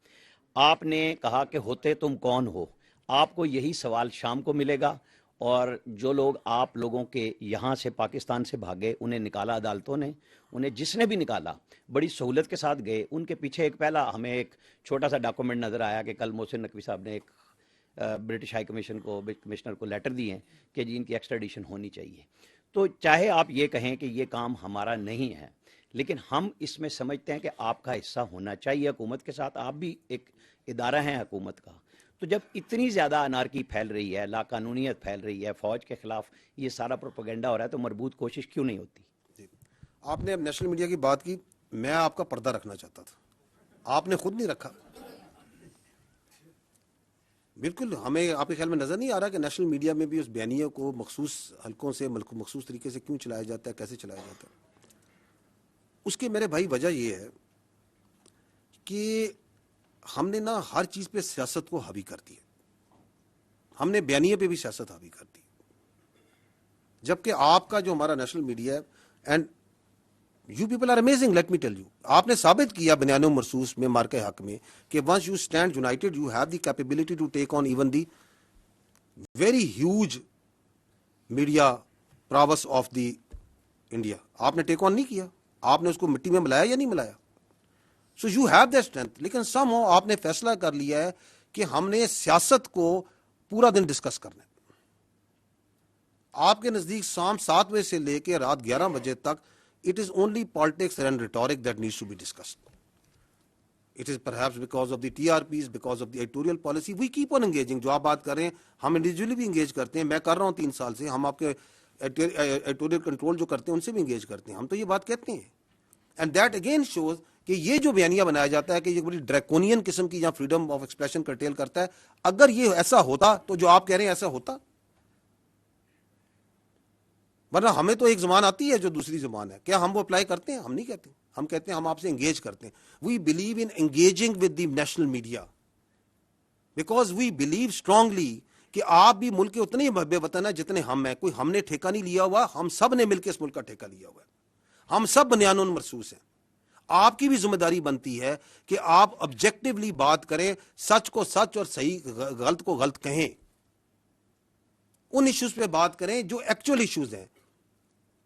آپ نے کہا کہ ہوتے تم کون ہو, آپ کو یہی سوال شام کو ملے گا. اور جو لوگ آپ لوگوں کے یہاں سے پاکستان سے بھاگے, انہیں نکالا عدالتوں نے, انہیں جس نے بھی نکالا بڑی سہولت کے ساتھ گئے. ان کے پیچھے ایک پہلا ہمیں ایک چھوٹا سا ڈاکومنٹ نظر آیا کہ کل محسن نقوی صاحب نے ایک برٹش ہائی کمشنر کو لیٹر دی ہیں کہ جی ان کی ایکسٹریڈیشن ہونی چاہیے. تو چاہے آپ یہ کہیں کہ یہ کام ہمارا نہیں ہے, لیکن ہم اس میں سمجھتے ہیں کہ آپ کا حصہ ہونا چاہیے حکومت کے ساتھ. آپ بھی ایک ادارہ ہیں حکومت کا. تو جب اتنی زیادہ انارکی پھیل رہی ہے, لا قانونیت پھیل رہی ہے, فوج کے خلاف یہ سارا پروپیگنڈا ہو رہا ہے, تو مربوط کوشش کیوں نہیں ہوتی؟ آپ نے اب نیشنل میڈیا کی بات کی, میں آپ کا پردہ رکھنا چاہتا تھا, آپ نے خود نہیں رکھا. بالکل ہمیں آپ کے خیال میں نظر نہیں آ رہا کہ نیشنل میڈیا میں بھی اس بیانیے کو مخصوص حلقوں سے مخصوص طریقے سے کیوں چلایا جاتا ہے, کیسے چلایا جاتا ہے. اس کی میرے بھائی وجہ یہ ہے کہ ہم نے نا ہر چیز پہ سیاست کو حاوی کر دیا. ہم نے بیانیے پہ بھی سیاست حاوی کر دی, جبکہ آپ کا جو ہمارا نیشنل میڈیا ہے, and you people are amazing, let me tell you, آپ نے ثابت کیا بنیان و مرصوص میں, مارکہ حق میں, کہ once you stand united you have the capability to take on even the very huge media prowess of the India. آپ نے ٹیک آن نہیں کیا, آپ نے اس کو مٹی میں ملایا یا نہیں ملایا. So you have that strength. لیکن سم ہو آپ نے فیصلہ کر لیا ہے کہ ہم نے سیاست کو پورا دن ڈسکس کرنا ہے. آپ کے نزدیک شام 7 بجے سے لے کے رات 11 بجے تک it is only politics and rhetoric that needs to be discussed. It is perhaps because of the TRPs, because of the editorial policy. We keep on engaging. جو آپ بات کر رہے ہیں, ہم انڈیویجولی بھی انگیج کرتے ہیں. میں کر رہا ہوں 3 سال سے. ہم آپ کے ایڈیٹوریل کنٹرول جو کرتے ہیں ان سے بھی انگیج کرتے ہیں. ہم تو یہ بات کہتے ہیں. اینڈ دیٹ اگین شوز کہ یہ جو بیانیہ بنایا جاتا ہے کہ یہ بڑی ڈریکونین قسم کی, یا فریڈم آف ایکسپریشن کرٹیل کرتا ہے, اگر یہ ایسا ہوتا تو جو آپ کہہ رہے ہیں ایسا ہوتا. ورنہ ہمیں تو ایک زبان آتی ہے جو دوسری زبان ہے, کیا ہم وہ اپلائی کرتے ہیں؟ ہم نہیں کہتے. ہم کہتے ہیں ہم آپ سے انگیج کرتے ہیں. We believe in engaging with the national media because we believe strongly کہ آپ بھی ملک کے اتنے ہی بے وطن ہیں جتنے ہم ہیں. کوئی ہم نے ٹھیکہ نہیں لیا ہوا, ہم سب نے مل کے اس ملک کا ٹھیکہ لیا ہوا ہے. ہم سب بنیان مرصوص ہیں. آپ کی بھی ذمہ داری بنتی ہے کہ آپ آبجیکٹولی بات کریں, سچ کو سچ اور صحیح غلط کو غلط کہیں. ان ایشوز پہ بات کریں جو ایکچوئل ایشوز ہیں.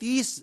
30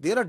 there are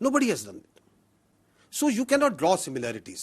Nobody has done it. So you cannot draw similarities.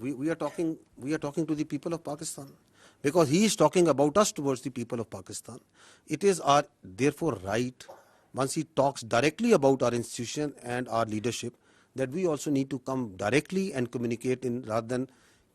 we are talking to the people of Pakistan, because he is talking about us towards the people of Pakistan. It is our therefore right, once he talks directly about our institution and our leadership, that we also need to come directly and communicate in, rather than,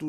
to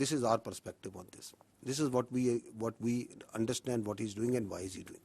this is our perspective on this. This is what we understand what he's doing and why is he doing.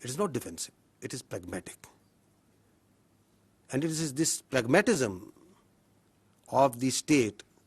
It is not defensive, it is pragmatic. And it is this pragmatism of the state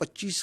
25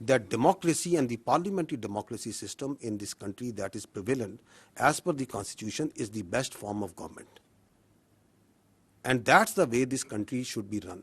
that democracy and the parliamentary democracy system in this country that is prevalent as per the constitution is the best form of government, and that's the way this country should be run.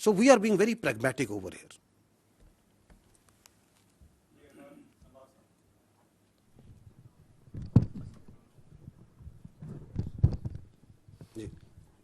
So we are being very pragmatic over here.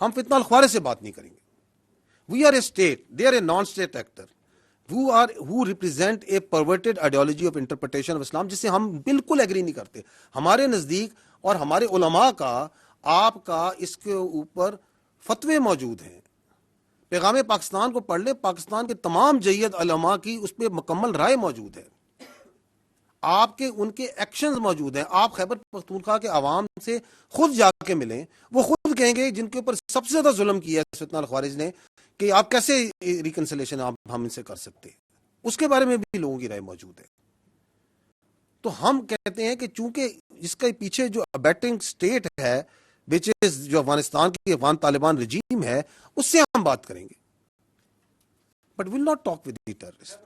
ہم فتنہ الخوارج سے بات نہیں کریں گے. We are a state, they are a non state actor who represent a perverted ideology of interpretation of Islam, جس سے ہم بالکل ایگری نہیں کرتے. ہمارے نزدیک اور ہمارے علماء کا آپ کا اس کے اوپر فتوے موجود ہیں. پیغام پاکستان کو پڑھ لیں, پاکستان کے تمام جید علماء کی اس پہ مکمل رائے موجود ہے, آپ کے ان کے ایکشنز موجود ہیں. آپ خیبر پختونخوا کے عوام سے خود جا کے ملیں, وہ خود کہیں گے جن کے اوپر سب سے زیادہ ظلم کیا ہے فتنہ الخوارج نے, کہ آپ کیسے ریکنسلیشن ہم ان سے کر سکتے ہیں. اس کے بارے میں بھی لوگوں کی رائے موجود ہے. تو ہم کہتے ہیں کہ چونکہ اس کے پیچھے جو ابیٹنگ سٹیٹ ہے which is جو افغانستان کی افغان طالبان رجیم ہے, اس سے ہم بات کریں گے, but will not talk with the terrorist.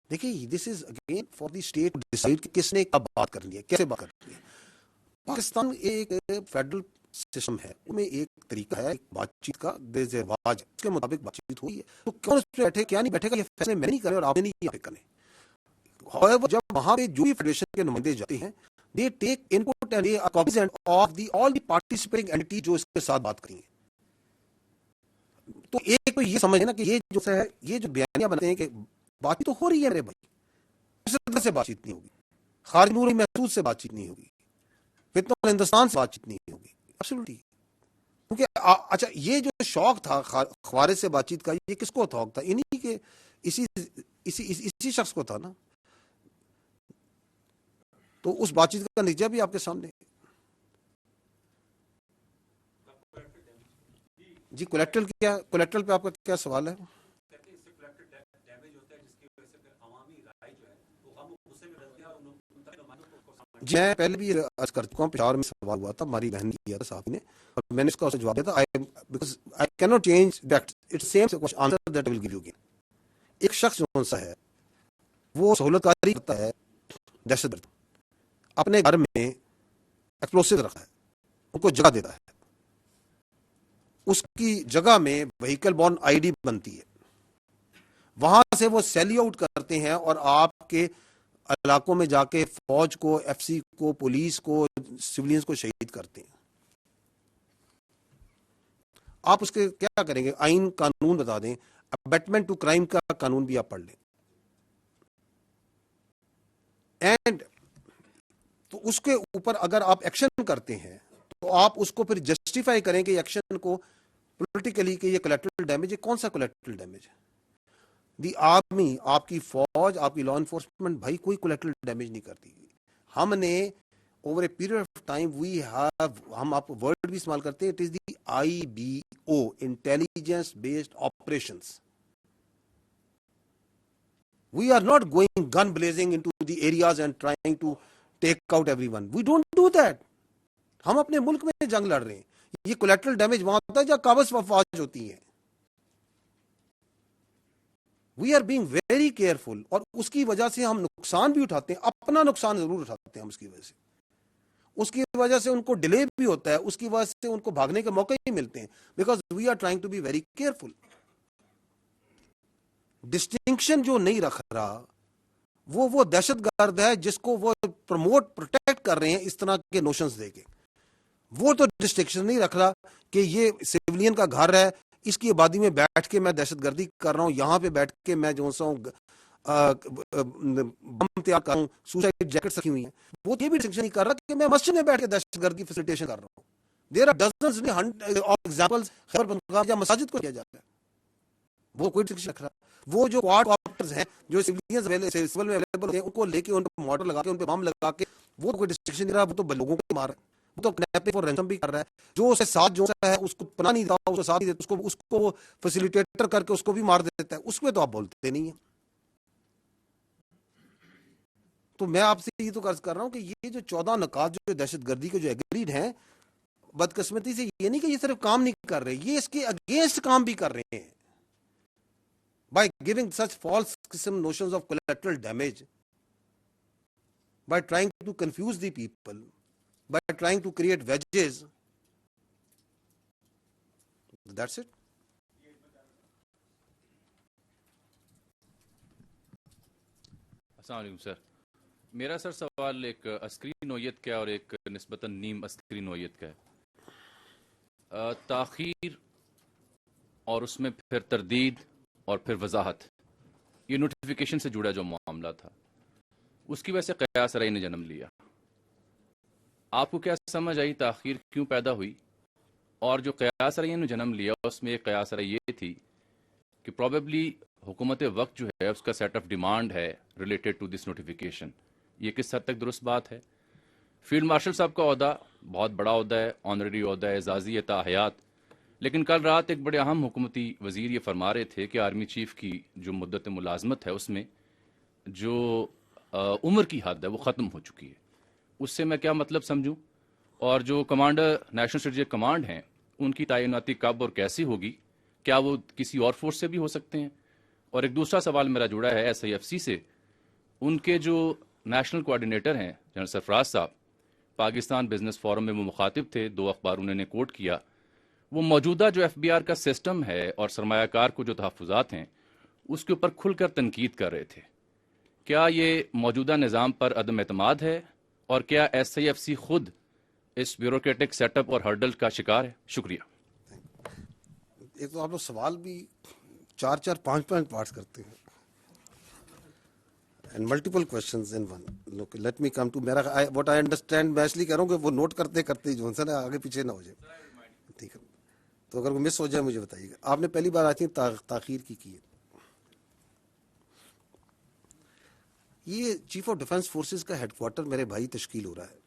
دیکھیے this is again for the state to decide کہ کس نے کب بات کرنی ہے, کیسے بات کرنی ہے. پاکستان ایک فیڈرل سسٹم ہے, اس میں ایک طریقہ ہے بات چیت کا, رواج ہے, اس کے مطابق بات چیت ہوئی ہے. تو کون اس پہ بیٹھے کیا نہیں بیٹھے گا, یہ فیصلے میں نہیں کرے اور آپ نے نہیں کرنے. However, جب وہاں پہ جو بھی فیڈریشن کے نمائندے جاتے ہیں, they take input and they are cognizant of all the participating entities جو اس کے ساتھ بات کریں گے. تو ایک تو یہ سمجھے نا کہ یہ جو ہے, یہ جو بیانیاں بنتے ہیں کہ بات چیت تو ہو رہی ہے میرے بھائی, اس طرح سے بات چیت نہیں ہوگی, خارج نور محسوس سے بات چیت نہیں ہوگی, فتنہ ہندوستان سے بات چیت نہیں ہوگی. ایبسولوٹلی. کیونکہ اچھا یہ جو شوق تھا خوارج سے بات چیت کا, یہ کس کو شوق تھا؟ انہی کے اسی شخص کو تھا نا. تو اس بات چیت کا نتیجہ بھی آپ کے سامنے. جی کولیکٹرل کیا, کولیکٹرل پہ آپ کا کیا سوال ہے؟ جی میں پہلے بھی عرض کر چکا ہوں, پشاور میں سوال ہوا تھا, ہماری بہن نے کیا تھا صاحب نے, اور میں نے اس کا جواب دیا تھا. because I cannot change that. It's same answer that I will give you again. ایک شخص جو سا ہے وہ سہولت کاری کرتا ہے, دہشت گرد اپنے گھر میں ایکسپلوسیو رکھتا ہے, ان کو جگہ دیتا ہے, اس کی جگہ میں وہیکل بورن آئی ڈی بنتی ہے, وہاں سے وہ سیلی آؤٹ کرتے ہیں اور آپ کے علاقوں میں جا کے فوج کو, ایف سی کو, پولیس کو, سولینز کو شہید کرتے ہیں. آپ اس کے کیا کریں گے؟ آئین قانون بتا دیں, ابیٹمنٹ ٹو کرائم کا قانون بھی آپ پڑھ لیں. اینڈ تو اس کے اوپر اگر آپ ایکشن کرتے ہیں تو آپ اس کو پھر جسٹیفائی کریں کہ ایکشن کو پولیٹیکلی کہ یہ کولیٹرل ڈیمیج ہے. کون سا کولیٹرل ڈیمیج ہے؟ دی آرمی, آپ کی فوج, آپ کی لا انفورسمنٹ بھائی کوئی کولیٹرل ڈیمیج نہیں کرتی. ہم نے over a period of time we have, ہم آپ ورڈ بھی استعمال کرتے ہیں, it is the IBO, intelligence based operations. We are not going gun blazing into the areas and trying to take out everyone. We don't do that. ہم اپنے ملک میں جنگ لڑ رہے ہیں. یہ کولیٹرل ڈیمیج وہاں ہوتا ہے جہاں قابض افواج ہوتی ہیں. We are being very careful, اور اس کی وجہ سے ہم نقصان بھی اٹھاتے ہیں, اپنا نقصان ضرور اٹھاتے ہیں ہم اس کی وجہ سے. اس کی وجہ سے ان کو ڈیلے بھی ہوتا ہے, اس کی وجہ سے ان کو بھاگنے کے موقع ہی ملتے ہیں, because we are trying to be very careful. Distinction جو نہیں رکھ رہا وہ دہشت گرد ہے جس کو وہ پروموٹ پروٹیکٹ کر رہے ہیں اس طرح کے نوشنز دے کے. وہ تو ڈسٹنکشن نہیں رکھ رہا کہ یہ سیولین کا گھر ہے, اس کی آبادی میں بیٹھ کے میں دہشت گردی کر رہا ہوں, یہاں پہ بیٹھ کے میں جو سا ہوں بم تیار کر رہا ہوں, سوسائڈ جیکٹس رکھی ہوئی ہیں. وہ یہ بھی ڈسٹنکشن نہیں کر رہا کہ میں مسجد میں بیٹھ کے دہشت گردی فیسیلیٹیشن کر رہا ہوں. There are dozens of examples Khyber Pakhtunkhwa یا مساجد کو کیا جاتا ہے. وہ کوئی ڈسٹنکشن رکھ رہا. وہ جو کوارڈ آپریٹرز ہیں جو سول میں اویلیبل ہوتے ہیں, ان کو لے کے ان پہ مارٹر لگا کے ان پہ بم لگا کے, وہ کوئی ڈسٹنکشن نہیں رہا. وہ تو لوگوں کو مار رہا ہے, وہ تو کڈنیپنگ اور رینسم بھی کر رہا ہے. جو اس کے ساتھ جو ہے اس کو پناہ نہیں دیتا, اس کو ساتھ نہیں دیتا, اس کو وہ فیسیلیٹیٹر کر کے اس کو بھی مار دیتا ہے. اس میں تو آپ بولتے نہیں ہیں. تو میں آپ سے یہ تو عرض کر رہا ہوں کہ یہ جو 14 نکات جو دہشت گردی کے جو ایگریڈ ہیں, بدقسمتی سے یہ نہیں کہ یہ صرف کام نہیں کر رہے, یہ اس کے اگینسٹ کام بھی کر رہے ہیں. By giving such false notions of collateral damage, by trying to confuse the people, by trying to create wedges, that's it. السلام علیکم سر. میرا سر سوال ایک عسکری نوعیت کا اور ایک نسبتاً نیم عسکری نوعیت کا ہے. تاخیر اور اس میں پھر تردید اور پھر وضاحت، یہ نوٹیفیکیشن سے جڑا جو معاملہ تھا اس کی وجہ سے قیاس رأی نے جنم لیا. آپ کو کیا سمجھ آئی تاخیر کیوں پیدا ہوئی؟ اور جو قیاس رأی نے جنم لیا اس میں ایک قیاس رأی یہ تھی کہ پروبیبلی حکومت وقت جو ہے اس کا سیٹ آف ڈیمانڈ ہے ریلیٹڈ ٹو دس نوٹیفیکیشن. یہ کس حد تک درست بات ہے؟ فیلڈ مارشل صاحب کا عہدہ بہت بڑا عہدہ ہے، آنریری عہدہ ہے، اعزازی ہے تا حیات، لیکن کل رات ایک بڑے اہم حکومتی وزیر یہ فرما رہے تھے کہ آرمی چیف کی جو مدت ملازمت ہے اس میں جو عمر کی حد ہے وہ ختم ہو چکی ہے. اس سے میں کیا مطلب سمجھوں؟ اور جو کمانڈر نیشنل اسٹریٹجک کمانڈ ہیں ان کی تعیناتی کب اور کیسی ہوگی؟ کیا وہ کسی اور فورس سے بھی ہو سکتے ہیں؟ اور ایک دوسرا سوال میرا جڑا ہے ایس آئی ایف سی سے. ان کے جو نیشنل کوآرڈینیٹر ہیں جنرل سرفراز صاحب، پاکستان بزنس فورم میں وہ مخاطب تھے، 2 اخبار انہوں نے کوٹ کیا. وہ موجودہ جو ایف بی آر کا سسٹم ہے اور سرمایہ کار کو جو تحفظات ہیں اس کے اوپر کھل کر تنقید کر رہے تھے. کیا یہ موجودہ نظام پر عدم اعتماد ہے؟ اور کیا ایس آئی ایف سی خود اس بیوروکریٹک سیٹ اپ اور ہرڈل کا شکار ہے؟ شکریہ. ایک تو آپ لوگ سوال بھی 4 5 پارٹس کرتے ہیں and multiple questions in one. Look, let me come to میرا what I understand میں اس لیے کہہ رہا ہوں کہ وہ نوٹ کرتے کرتے جو ہے نا آگے پیچھے نہ ہو جائے. ٹھیک ہے، تو اگر وہ مس ہو جائے مجھے بتائیے گا. آپ نے پہلی بار آئی تھنک تاخیر کی ہے. یہ چیف آف ڈیفنس فورسز کا ہیڈ کوارٹر میرے بھائی تشکیل ہو رہا ہے.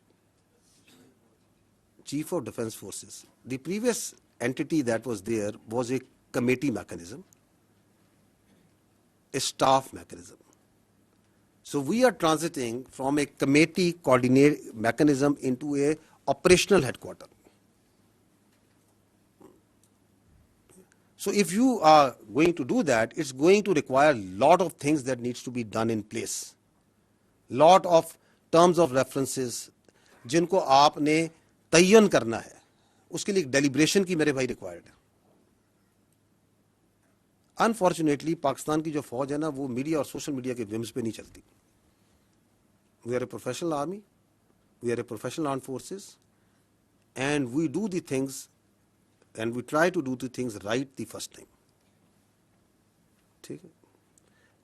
Chief of defence forces, the previous entity that was there was a committee mechanism, a staff mechanism. So we are transiting from a committee coordinate mechanism into a operational headquarter. So if you are going to do that, it's going to require a lot of things that needs to be done in place. Lot of terms of references جن کو آپ نے تعین کرنا ہے، اس کے لیے ڈیلیبریشن کی میرے بھائی ریکوائرڈ ہے. انفارچونیٹلی پاکستان کی جو فوج ہے نا وہ میڈیا اور سوشل میڈیا کے ومز پہ نہیں چلتی. We are a professional army, we are a professional arm forces, and we do the things and we try to do the things right the first time. ٹھیک ہے،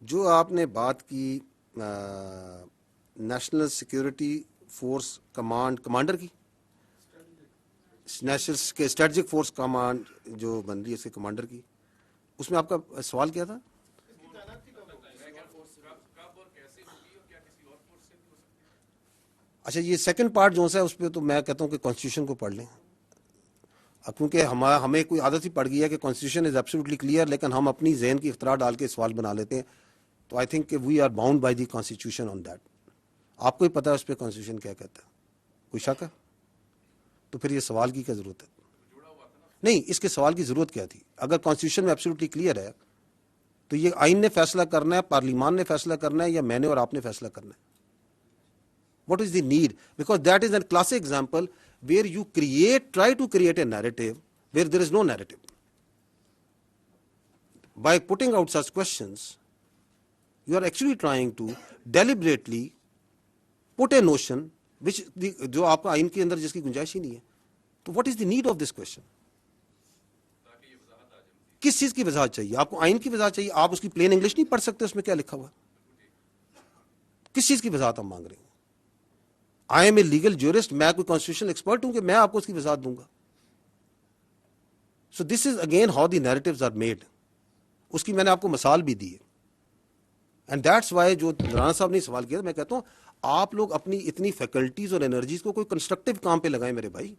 جو آپ نے بات کی نیشنل سیکورٹی فورس کمانڈر کی، نیشنل اسٹریٹجک فورس کمانڈ جو بن رہی ہے اس کے کمانڈر کی، اس میں آپ کا سوال کیا تھا؟ اچھا، یہ سیکنڈ پارٹ جو ہے اس پہ تو میں کہتا ہوں کہ کانسٹیٹیوشن کو پڑھ لیں، کیونکہ ہمیں کوئی عادت ہی پڑ گئی ہے کہ کانسٹیٹیوشن از ایبسلیوٹلی کلیئر، لیکن ہم اپنی ذہن کی اختراع ڈال کے سوال بنا لیتے ہیں. تو آئی تھنک کہ we are bound by the constitution on that. آپ کو ہی پتا ہے اس پہ کانسٹیٹیوشن کیا کہتا ہے؟ کوئی شک ہے؟ تو پھر یہ سوال کی کیا ضرورت ہے؟ نہیں، اس کے سوال کی ضرورت کیا تھی؟ اگر کانسٹیٹیوشن میں ایبسلیوٹلی کلیئر ہے تو یہ آئین نے فیصلہ کرنا ہے، پارلیمان نے فیصلہ کرنا ہے، یا میں نے اور آپ نے فیصلہ کرنا ہے؟ What is the need? Because that is a classic example where you try to create a narrative where there is no narrative. By putting out such questions, you are actually trying to deliberately put a notion which جو آپ کا آئین کے اندر جس کی گنجائش ہی نہیں ہے. تو what is the need of this question? کس چیز کی وضاحت چاہیے آپ کو؟ آئین کی وضاحت چاہیے؟ آپ اس کی پلین انگلش نہیں پڑھ سکتے اس میں کیا لکھا ہوا؟ کس چیز کی وضاحت ہم مانگ رہے ہیں؟ I M a legal jurist, میں کوئی کانسٹیٹیوشنل ایکسپرٹ ہوں کہ میں آپ کو اس کی وضاحت دوں گا؟ So this is again how the narratives are made. اس کی میں نے آپ کو مثال بھی دی ہے. اینڈ دیٹس وائی جو رانا صاحب نے سوال کیا، میں کہتا ہوں آپ لوگ اپنی اتنی فیکلٹیز اور انرجیز کو کوئی کنسٹرکٹیو کام پہ لگائیں میرے بھائی.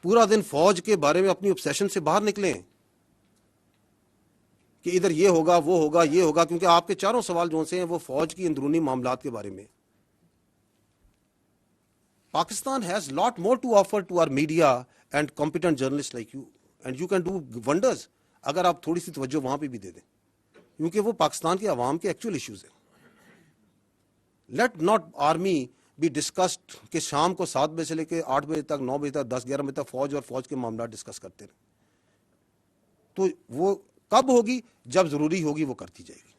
پورا دن فوج کے بارے میں اپنی obsession سے باہر نکلیں کہ ادھر یہ ہوگا وہ ہوگا یہ ہوگا، کیونکہ آپ کے چاروں سوال جو سے ہیں وہ فوج کی اندرونی معاملات کے بارے میں. Pakistan has lot more to offer to our media and competent journalists like you, and you can do wonders اگر آپ تھوڑی سی توجہ وہاں پہ بھی دے دیں، کیونکہ وہ پاکستان کے عوام کے ایکچوئل ایشوز ہیں. Let not army be discussed کہ شام کو 7 بجے سے لے کے 8 بجے تک، 9 بجے تک، 10 11 بجے تک فوج اور فوج کے معاملات ڈسکس کرتے رہیں. تو وہ کب ہوگی؟ جب ضروری ہوگی وہ کرتی جائے گی.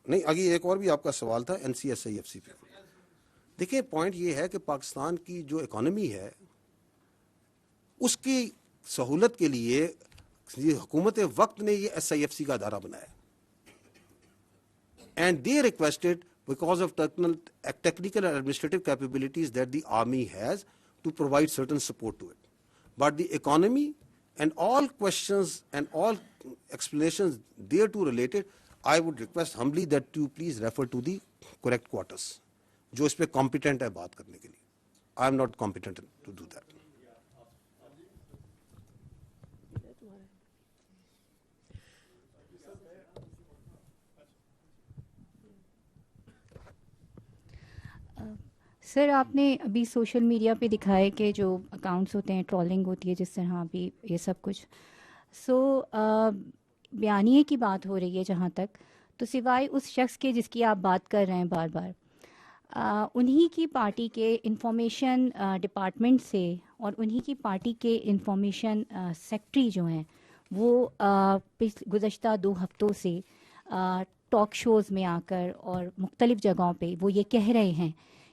نہیں آگے ایک اور بھی آپ کا سوال تھا NCSIFC پہ. دیکھیں پوائنٹ یہ ہے کہ پاکستان کی جو اکانومی ہے اس کی سہولت کے لیے حکومت وقت نے یہ SIFC کا ادارہ بنایا and they requested because of technical and administrative capabilities that the army has to provide certain support to it. But the economy and all questions and all explanations thereto related, I would request humbly that you please refer to the correct quarters. جو اس پہ competent ہے بات کرنے کے لیے. I am not competent to do that. سر آپ نے ابھی سوشل میڈیا پہ دکھائے کہ جو اکاؤنٹس ہوتے ہیں ٹرولنگ ہوتی ہے جس طرح ابھی یہ سب کچھ بیانیے کی بات ہو رہی ہے جہاں تک تو سوائے اس شخص کے جس کی آپ بات کر رہے ہیں بار بار انہی کی پارٹی کے انفارمیشن ڈپارٹمنٹ سے اور انہی کی پارٹی کے انفارمیشن سیکٹری جو ہیں وہ گزشتہ 2 ہفتوں سے ٹاک شوز میں آ کر اور مختلف جگہوں پہ وہ یہ کہہ رہے ہیں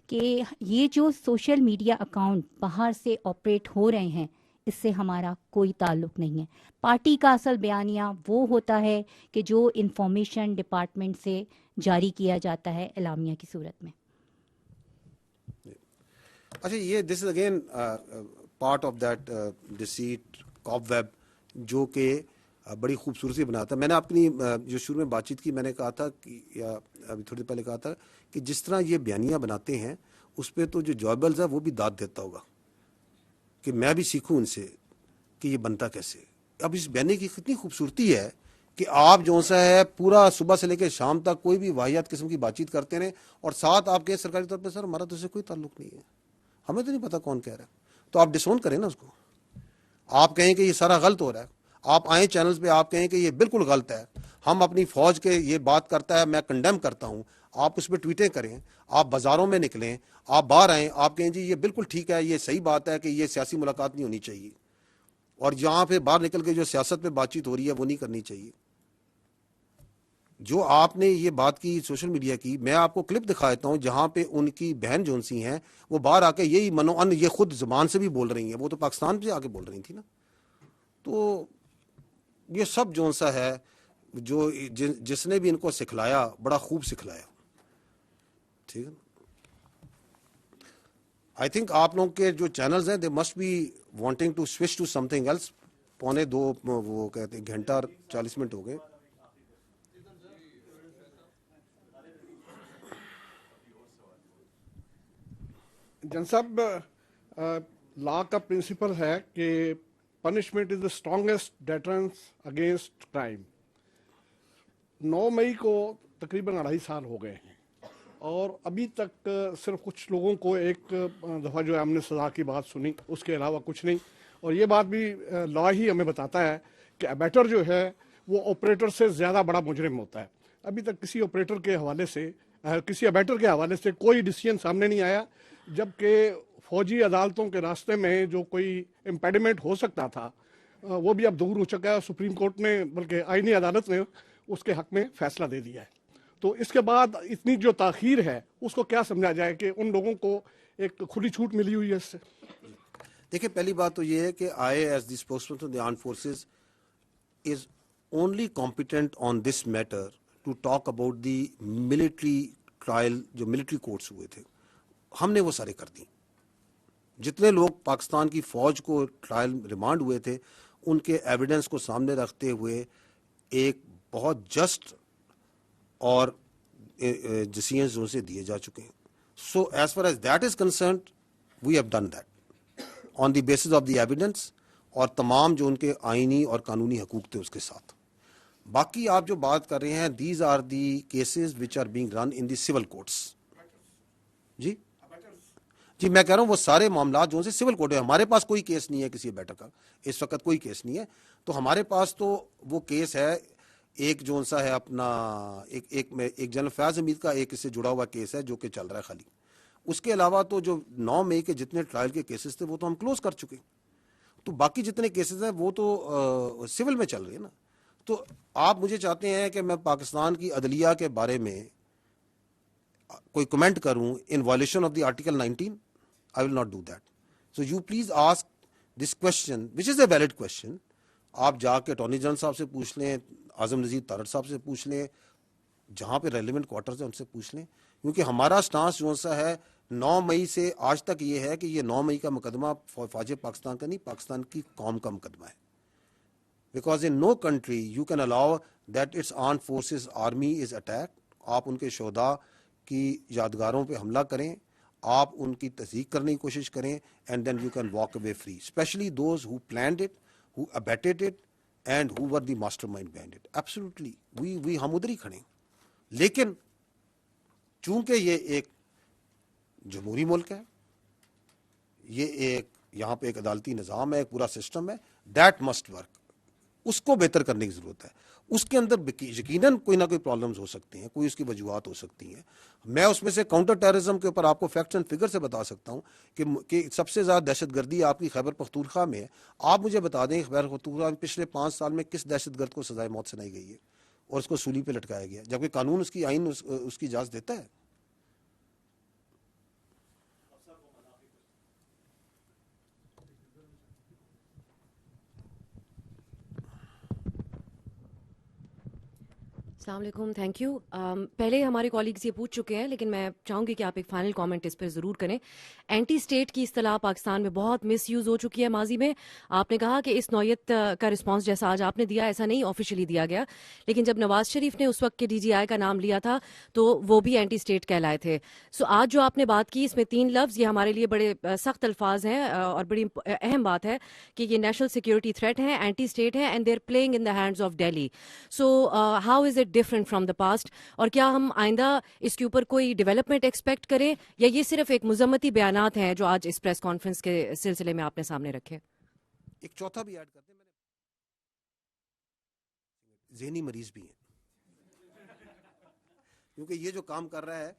کہ یہ جو سوشل میڈیا اکاؤنٹ باہر سے آپریٹ ہو رہے ہیں اس سے ہمارا کوئی تعلق نہیں ہے. پارٹی کا اصل بیانیہ وہ ہوتا ہے کہ جو انفارمیشن ڈپارٹمنٹ سے جاری کیا جاتا ہے اعلامیہ کی صورت میں. اچھا یہ this is again part of that deceit cobweb جو کہ بڑی خوبصورتی بناتا ہے. میں نے اپنی جو شروع میں بات چیت کی میں نے کہا تھا یا ابھی تھوڑی دیر پہلے کہا تھا کہ جس طرح یہ بیانیاں بناتے ہیں اس پہ تو جو جوابلز ہے وہ بھی داد دیتا ہوگا کہ میں بھی سیکھوں ان سے کہ یہ بنتا کیسے. اب اس بیانیے کی کتنی خوبصورتی ہے کہ آپ جو سا ہے پورا صبح سے لے کے شام تک کوئی بھی واحد قسم کی بات چیت کرتے رہیں اور ساتھ آپ کہیں سرکاری طور پہ سر ہمارا تو اس سے کوئی تعلق نہیں ہے, ہمیں تو نہیں پتا کون کہہ رہا ہے. تو آپ ڈسون کریں نا اس کو, آپ کہیں کہ یہ سارا غلط ہو رہا ہے, آپ آئیں چینلز پہ آپ کہیں کہ یہ بالکل غلط ہے, ہم اپنی فوج کے یہ بات کرتا ہے میں کنڈیم کرتا ہوں, آپ اس پہ ٹویٹیں کریں, آپ بازاروں میں نکلیں, آپ باہر آئیں, آپ کہیں جی یہ بالکل ٹھیک ہے, یہ صحیح بات ہے کہ یہ سیاسی ملاقات نہیں ہونی چاہیے, اور جہاں پہ باہر نکل کے جو سیاست پہ بات چیت ہو رہی ہے وہ نہیں کرنی چاہیے. جو آپ نے یہ بات کی سوشل میڈیا کی, میں آپ کو کلپ دکھا دیتا ہوں جہاں پہ ان کی بہن جون سی ہیں وہ باہر آ کے یہی منوان یہ خود زبان سے بھی بول رہی ہیں, وہ تو پاکستان سے آ کے بول رہی تھی نا. تو یہ سب جون سا ہے جو جس نے بھی ان کو سکھلایا بڑا خوب سکھلایا. ٹھیک ہے, آئی تھنک آپ لوگوں کے جو چینلز ہیں they must be wanting to switch to something else. 1:45 وہ کہتے ہیں گھنٹہ 40 منٹ ہو گئے. جن صاحب لا کا پرنسپل ہے کہ punishment is the strongest deterrence against crime. 9 مئی کو تقریباً 2.5 سال ہو گئے ہیں اور ابھی تک صرف کچھ لوگوں کو ایک دفعہ جو ہے ہم نے سزا کی بات سنی, اس کے علاوہ کچھ نہیں. اور یہ بات بھی لا ہی ہمیں بتاتا ہے کہ ابیٹر جو ہے وہ آپریٹر سے زیادہ بڑا مجرم ہوتا ہے. ابھی تک کسی آپریٹر کے حوالے سے کسی ابیٹر کے حوالے سے کوئی ڈیسیژن سامنے نہیں آیا, جبکہ فوجی عدالتوں کے راستے میں جو کوئی امپیڈیمنٹ ہو سکتا تھا وہ بھی اب دور ہو چکا ہے. سپریم کورٹ نے بلکہ آئینی عدالت نے اس کے حق میں فیصلہ دے دیا ہے. تو اس کے بعد اتنی جو تاخیر ہے اس کو کیا سمجھا جائے کہ ان لوگوں کو ایک کھلی چھوٹ ملی ہوئی ہے اس سے؟ دیکھیں پہلی بات تو یہ ہے کہ I as the spokesman of the armed forces is only competent on this matter to talk about the military trial جو ملٹری کورٹس ہوئے تھے. ہم نے وہ سارے کر دی. جتنے لوگ پاکستان کی فوج کو ٹرائل ریمانڈ ہوئے تھے ان کے ایویڈنس کو سامنے رکھتے ہوئے ایک بہت جسٹ اور ڈیسیژنز ان سے دیے جا چکے ہیں. So as far as that is concerned we have done that on the basis of the evidence اور تمام جو ان کے آئینی اور قانونی حقوق تھے اس کے ساتھ. باقی آپ جو بات کر رہے ہیں these are the cases which are being run in the civil courts. جی میں کہہ رہا ہوں وہ سارے معاملات جو سے سول کورٹ ہے. ہمارے پاس کوئی کیس نہیں ہے کسی بیٹر کا, اس وقت کوئی کیس نہیں ہے. تو ہمارے پاس تو وہ کیس ہے ایک جو سا ہے اپنا ایک جنرل فیاض حمید کا ایک اس سے جڑا ہوا کیس ہے جو کہ چل رہا ہے خالی. اس کے علاوہ تو جو 9 مئی کے جتنے ٹرائل کے کیسز تھے وہ تو ہم کلوز کر چکے. تو باقی جتنے کیسز ہیں وہ تو سول میں چل رہے ہیں نا. تو آپ مجھے چاہتے ہیں کہ میں پاکستان کی عدلیہ کے بارے میں کوئی کمنٹ کروں ان violation of the article 19؟ I will not do that. So you please ask this question which is a valid question. آپ جا کے اٹارنی جنرل صاحب سے پوچھ لیں, اعظم نذیر تارڑ صاحب سے پوچھ لیں, جہاں پہ ریلیونٹ کوارٹرز ہیں ان سے پوچھ لیں, کیونکہ ہمارا سٹانس جو سا ہے 9 مئی سے آج تک یہ ہے کہ یہ 9 مئی کا مقدمہ فوج پاکستان کا نہیں, پاکستان کی قوم کا مقدمہ ہے. Because in no country you can allow that its arm forces army is attack. آپ ان کے شہداء کی یادگاروں پہ حملہ کریں, آپ ان کی تصدیق کرنے کی کوشش کریں, and then you can walk away free, especially those who planned it, who abetted it and who were the mastermind behind it. Absolutely, we ہم ادھر ہی کھڑے ہیں. لیکن چونکہ یہ ایک جمہوری ملک ہے, یہ ایک یہاں پہ ایک عدالتی نظام ہے, ایک پورا سسٹم ہے, دیٹ مسٹ ورک. اس کو بہتر کرنے کی ضرورت ہے. اس کے اندر یقیناً کوئی نہ کوئی پرابلمز ہو سکتی ہیں, کوئی اس کی وجوہات ہو سکتی ہیں. میں اس میں سے کاؤنٹر ٹیررزم کے اوپر آپ کو فیکٹس اینڈ فگر سے بتا سکتا ہوں کہ سب سے زیادہ دہشت گردی آپ کی خیبر پختونخوا میں ہے. آپ مجھے بتا دیں خیبر پختونخوا میں پچھلے 5 سال میں کس دہشت گرد کو سزائے موت سنائی گئی ہے اور اس کو سولی پہ لٹکایا گیا, جبکہ قانون اس کی آئین اس کی اجازت دیتا ہے. السلام علیکم, تھینک یو. پہلے ہمارے کالیگز یہ پوچھ چکے ہیں, لیکن میں چاہوں گی کہ آپ ایک فائنل کامنٹ اس پر ضرور کریں. اینٹی اسٹیٹ کی اصطلاح پاکستان میں بہت مس یوز ہو چکی ہے ماضی میں. آپ نے کہا کہ اس نوعیت کا رسپانس جیسا آج آپ نے دیا ایسا نہیں آفیشلی دیا گیا, لیکن جب نواز شریف نے اس وقت کے DGI کا نام لیا تھا تو وہ بھی اینٹی اسٹیٹ کہلائے تھے. سو آج جو آپ نے بات کی اس میں 3 لفظ, یہ ہمارے لیے بڑے سخت الفاظ ہیں اور بڑی اہم بات ہے کہ یہ نیشنل سیکورٹی تھریٹ ہیں, اینٹی اسٹیٹ ہیں, and they are playing in the hands of Delhi. So how is it different from the past, اور کیا ہم آئندہ اس کے اوپر کوئی ڈیولپمنٹ ایکسپیکٹ کریں, یا یہ صرف ایک مذمتی بیانات ہیں جو آج اس پریس کانفرنس کے سلسلے میں آپ نے سامنے رکھے؟ ایک چوتھا بھی ایڈ کرتے ہیں, ذہنی مریض بھی ہیں, کیونکہ یہ جو کام کر رہا ہے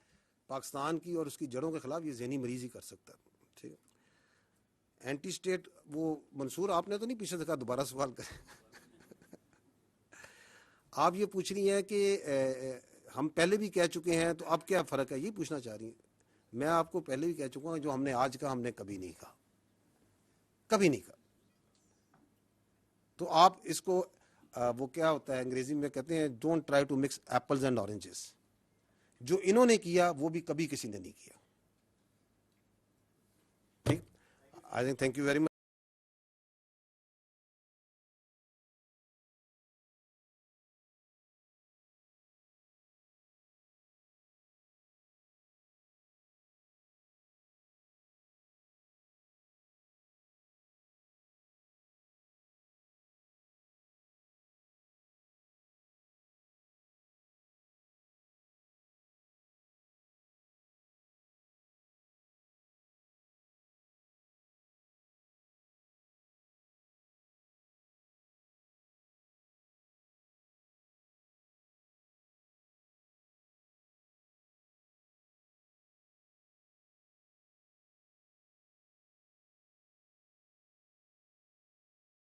پاکستان کی اور اس کی جڑوں کے خلاف, یہ ذہنی مریض ہی کر سکتا ہے. ٹھیک ہے, اینٹی اسٹیٹ وہ منصور آپ نے تو نہیں پیچھے دیکھا, دوبارہ سوال کریں. آپ یہ پوچھ رہی ہیں کہ ہم پہلے بھی کہہ چکے ہیں تو اب کیا فرق ہے, یہ پوچھنا چاہ رہی ہیں. میں آپ کو پہلے بھی کہہ چکا ہوں, جو ہم نے آج کہا ہم نے کبھی نہیں کہا, کبھی نہیں کہا. تو آپ اس کو وہ کیا ہوتا ہے انگریزی میں کہتے ہیں don't try to mix apples and oranges. جو انہوں نے کیا وہ بھی کبھی کسی نے نہیں کیا. ٹھیک, I think thank you very much.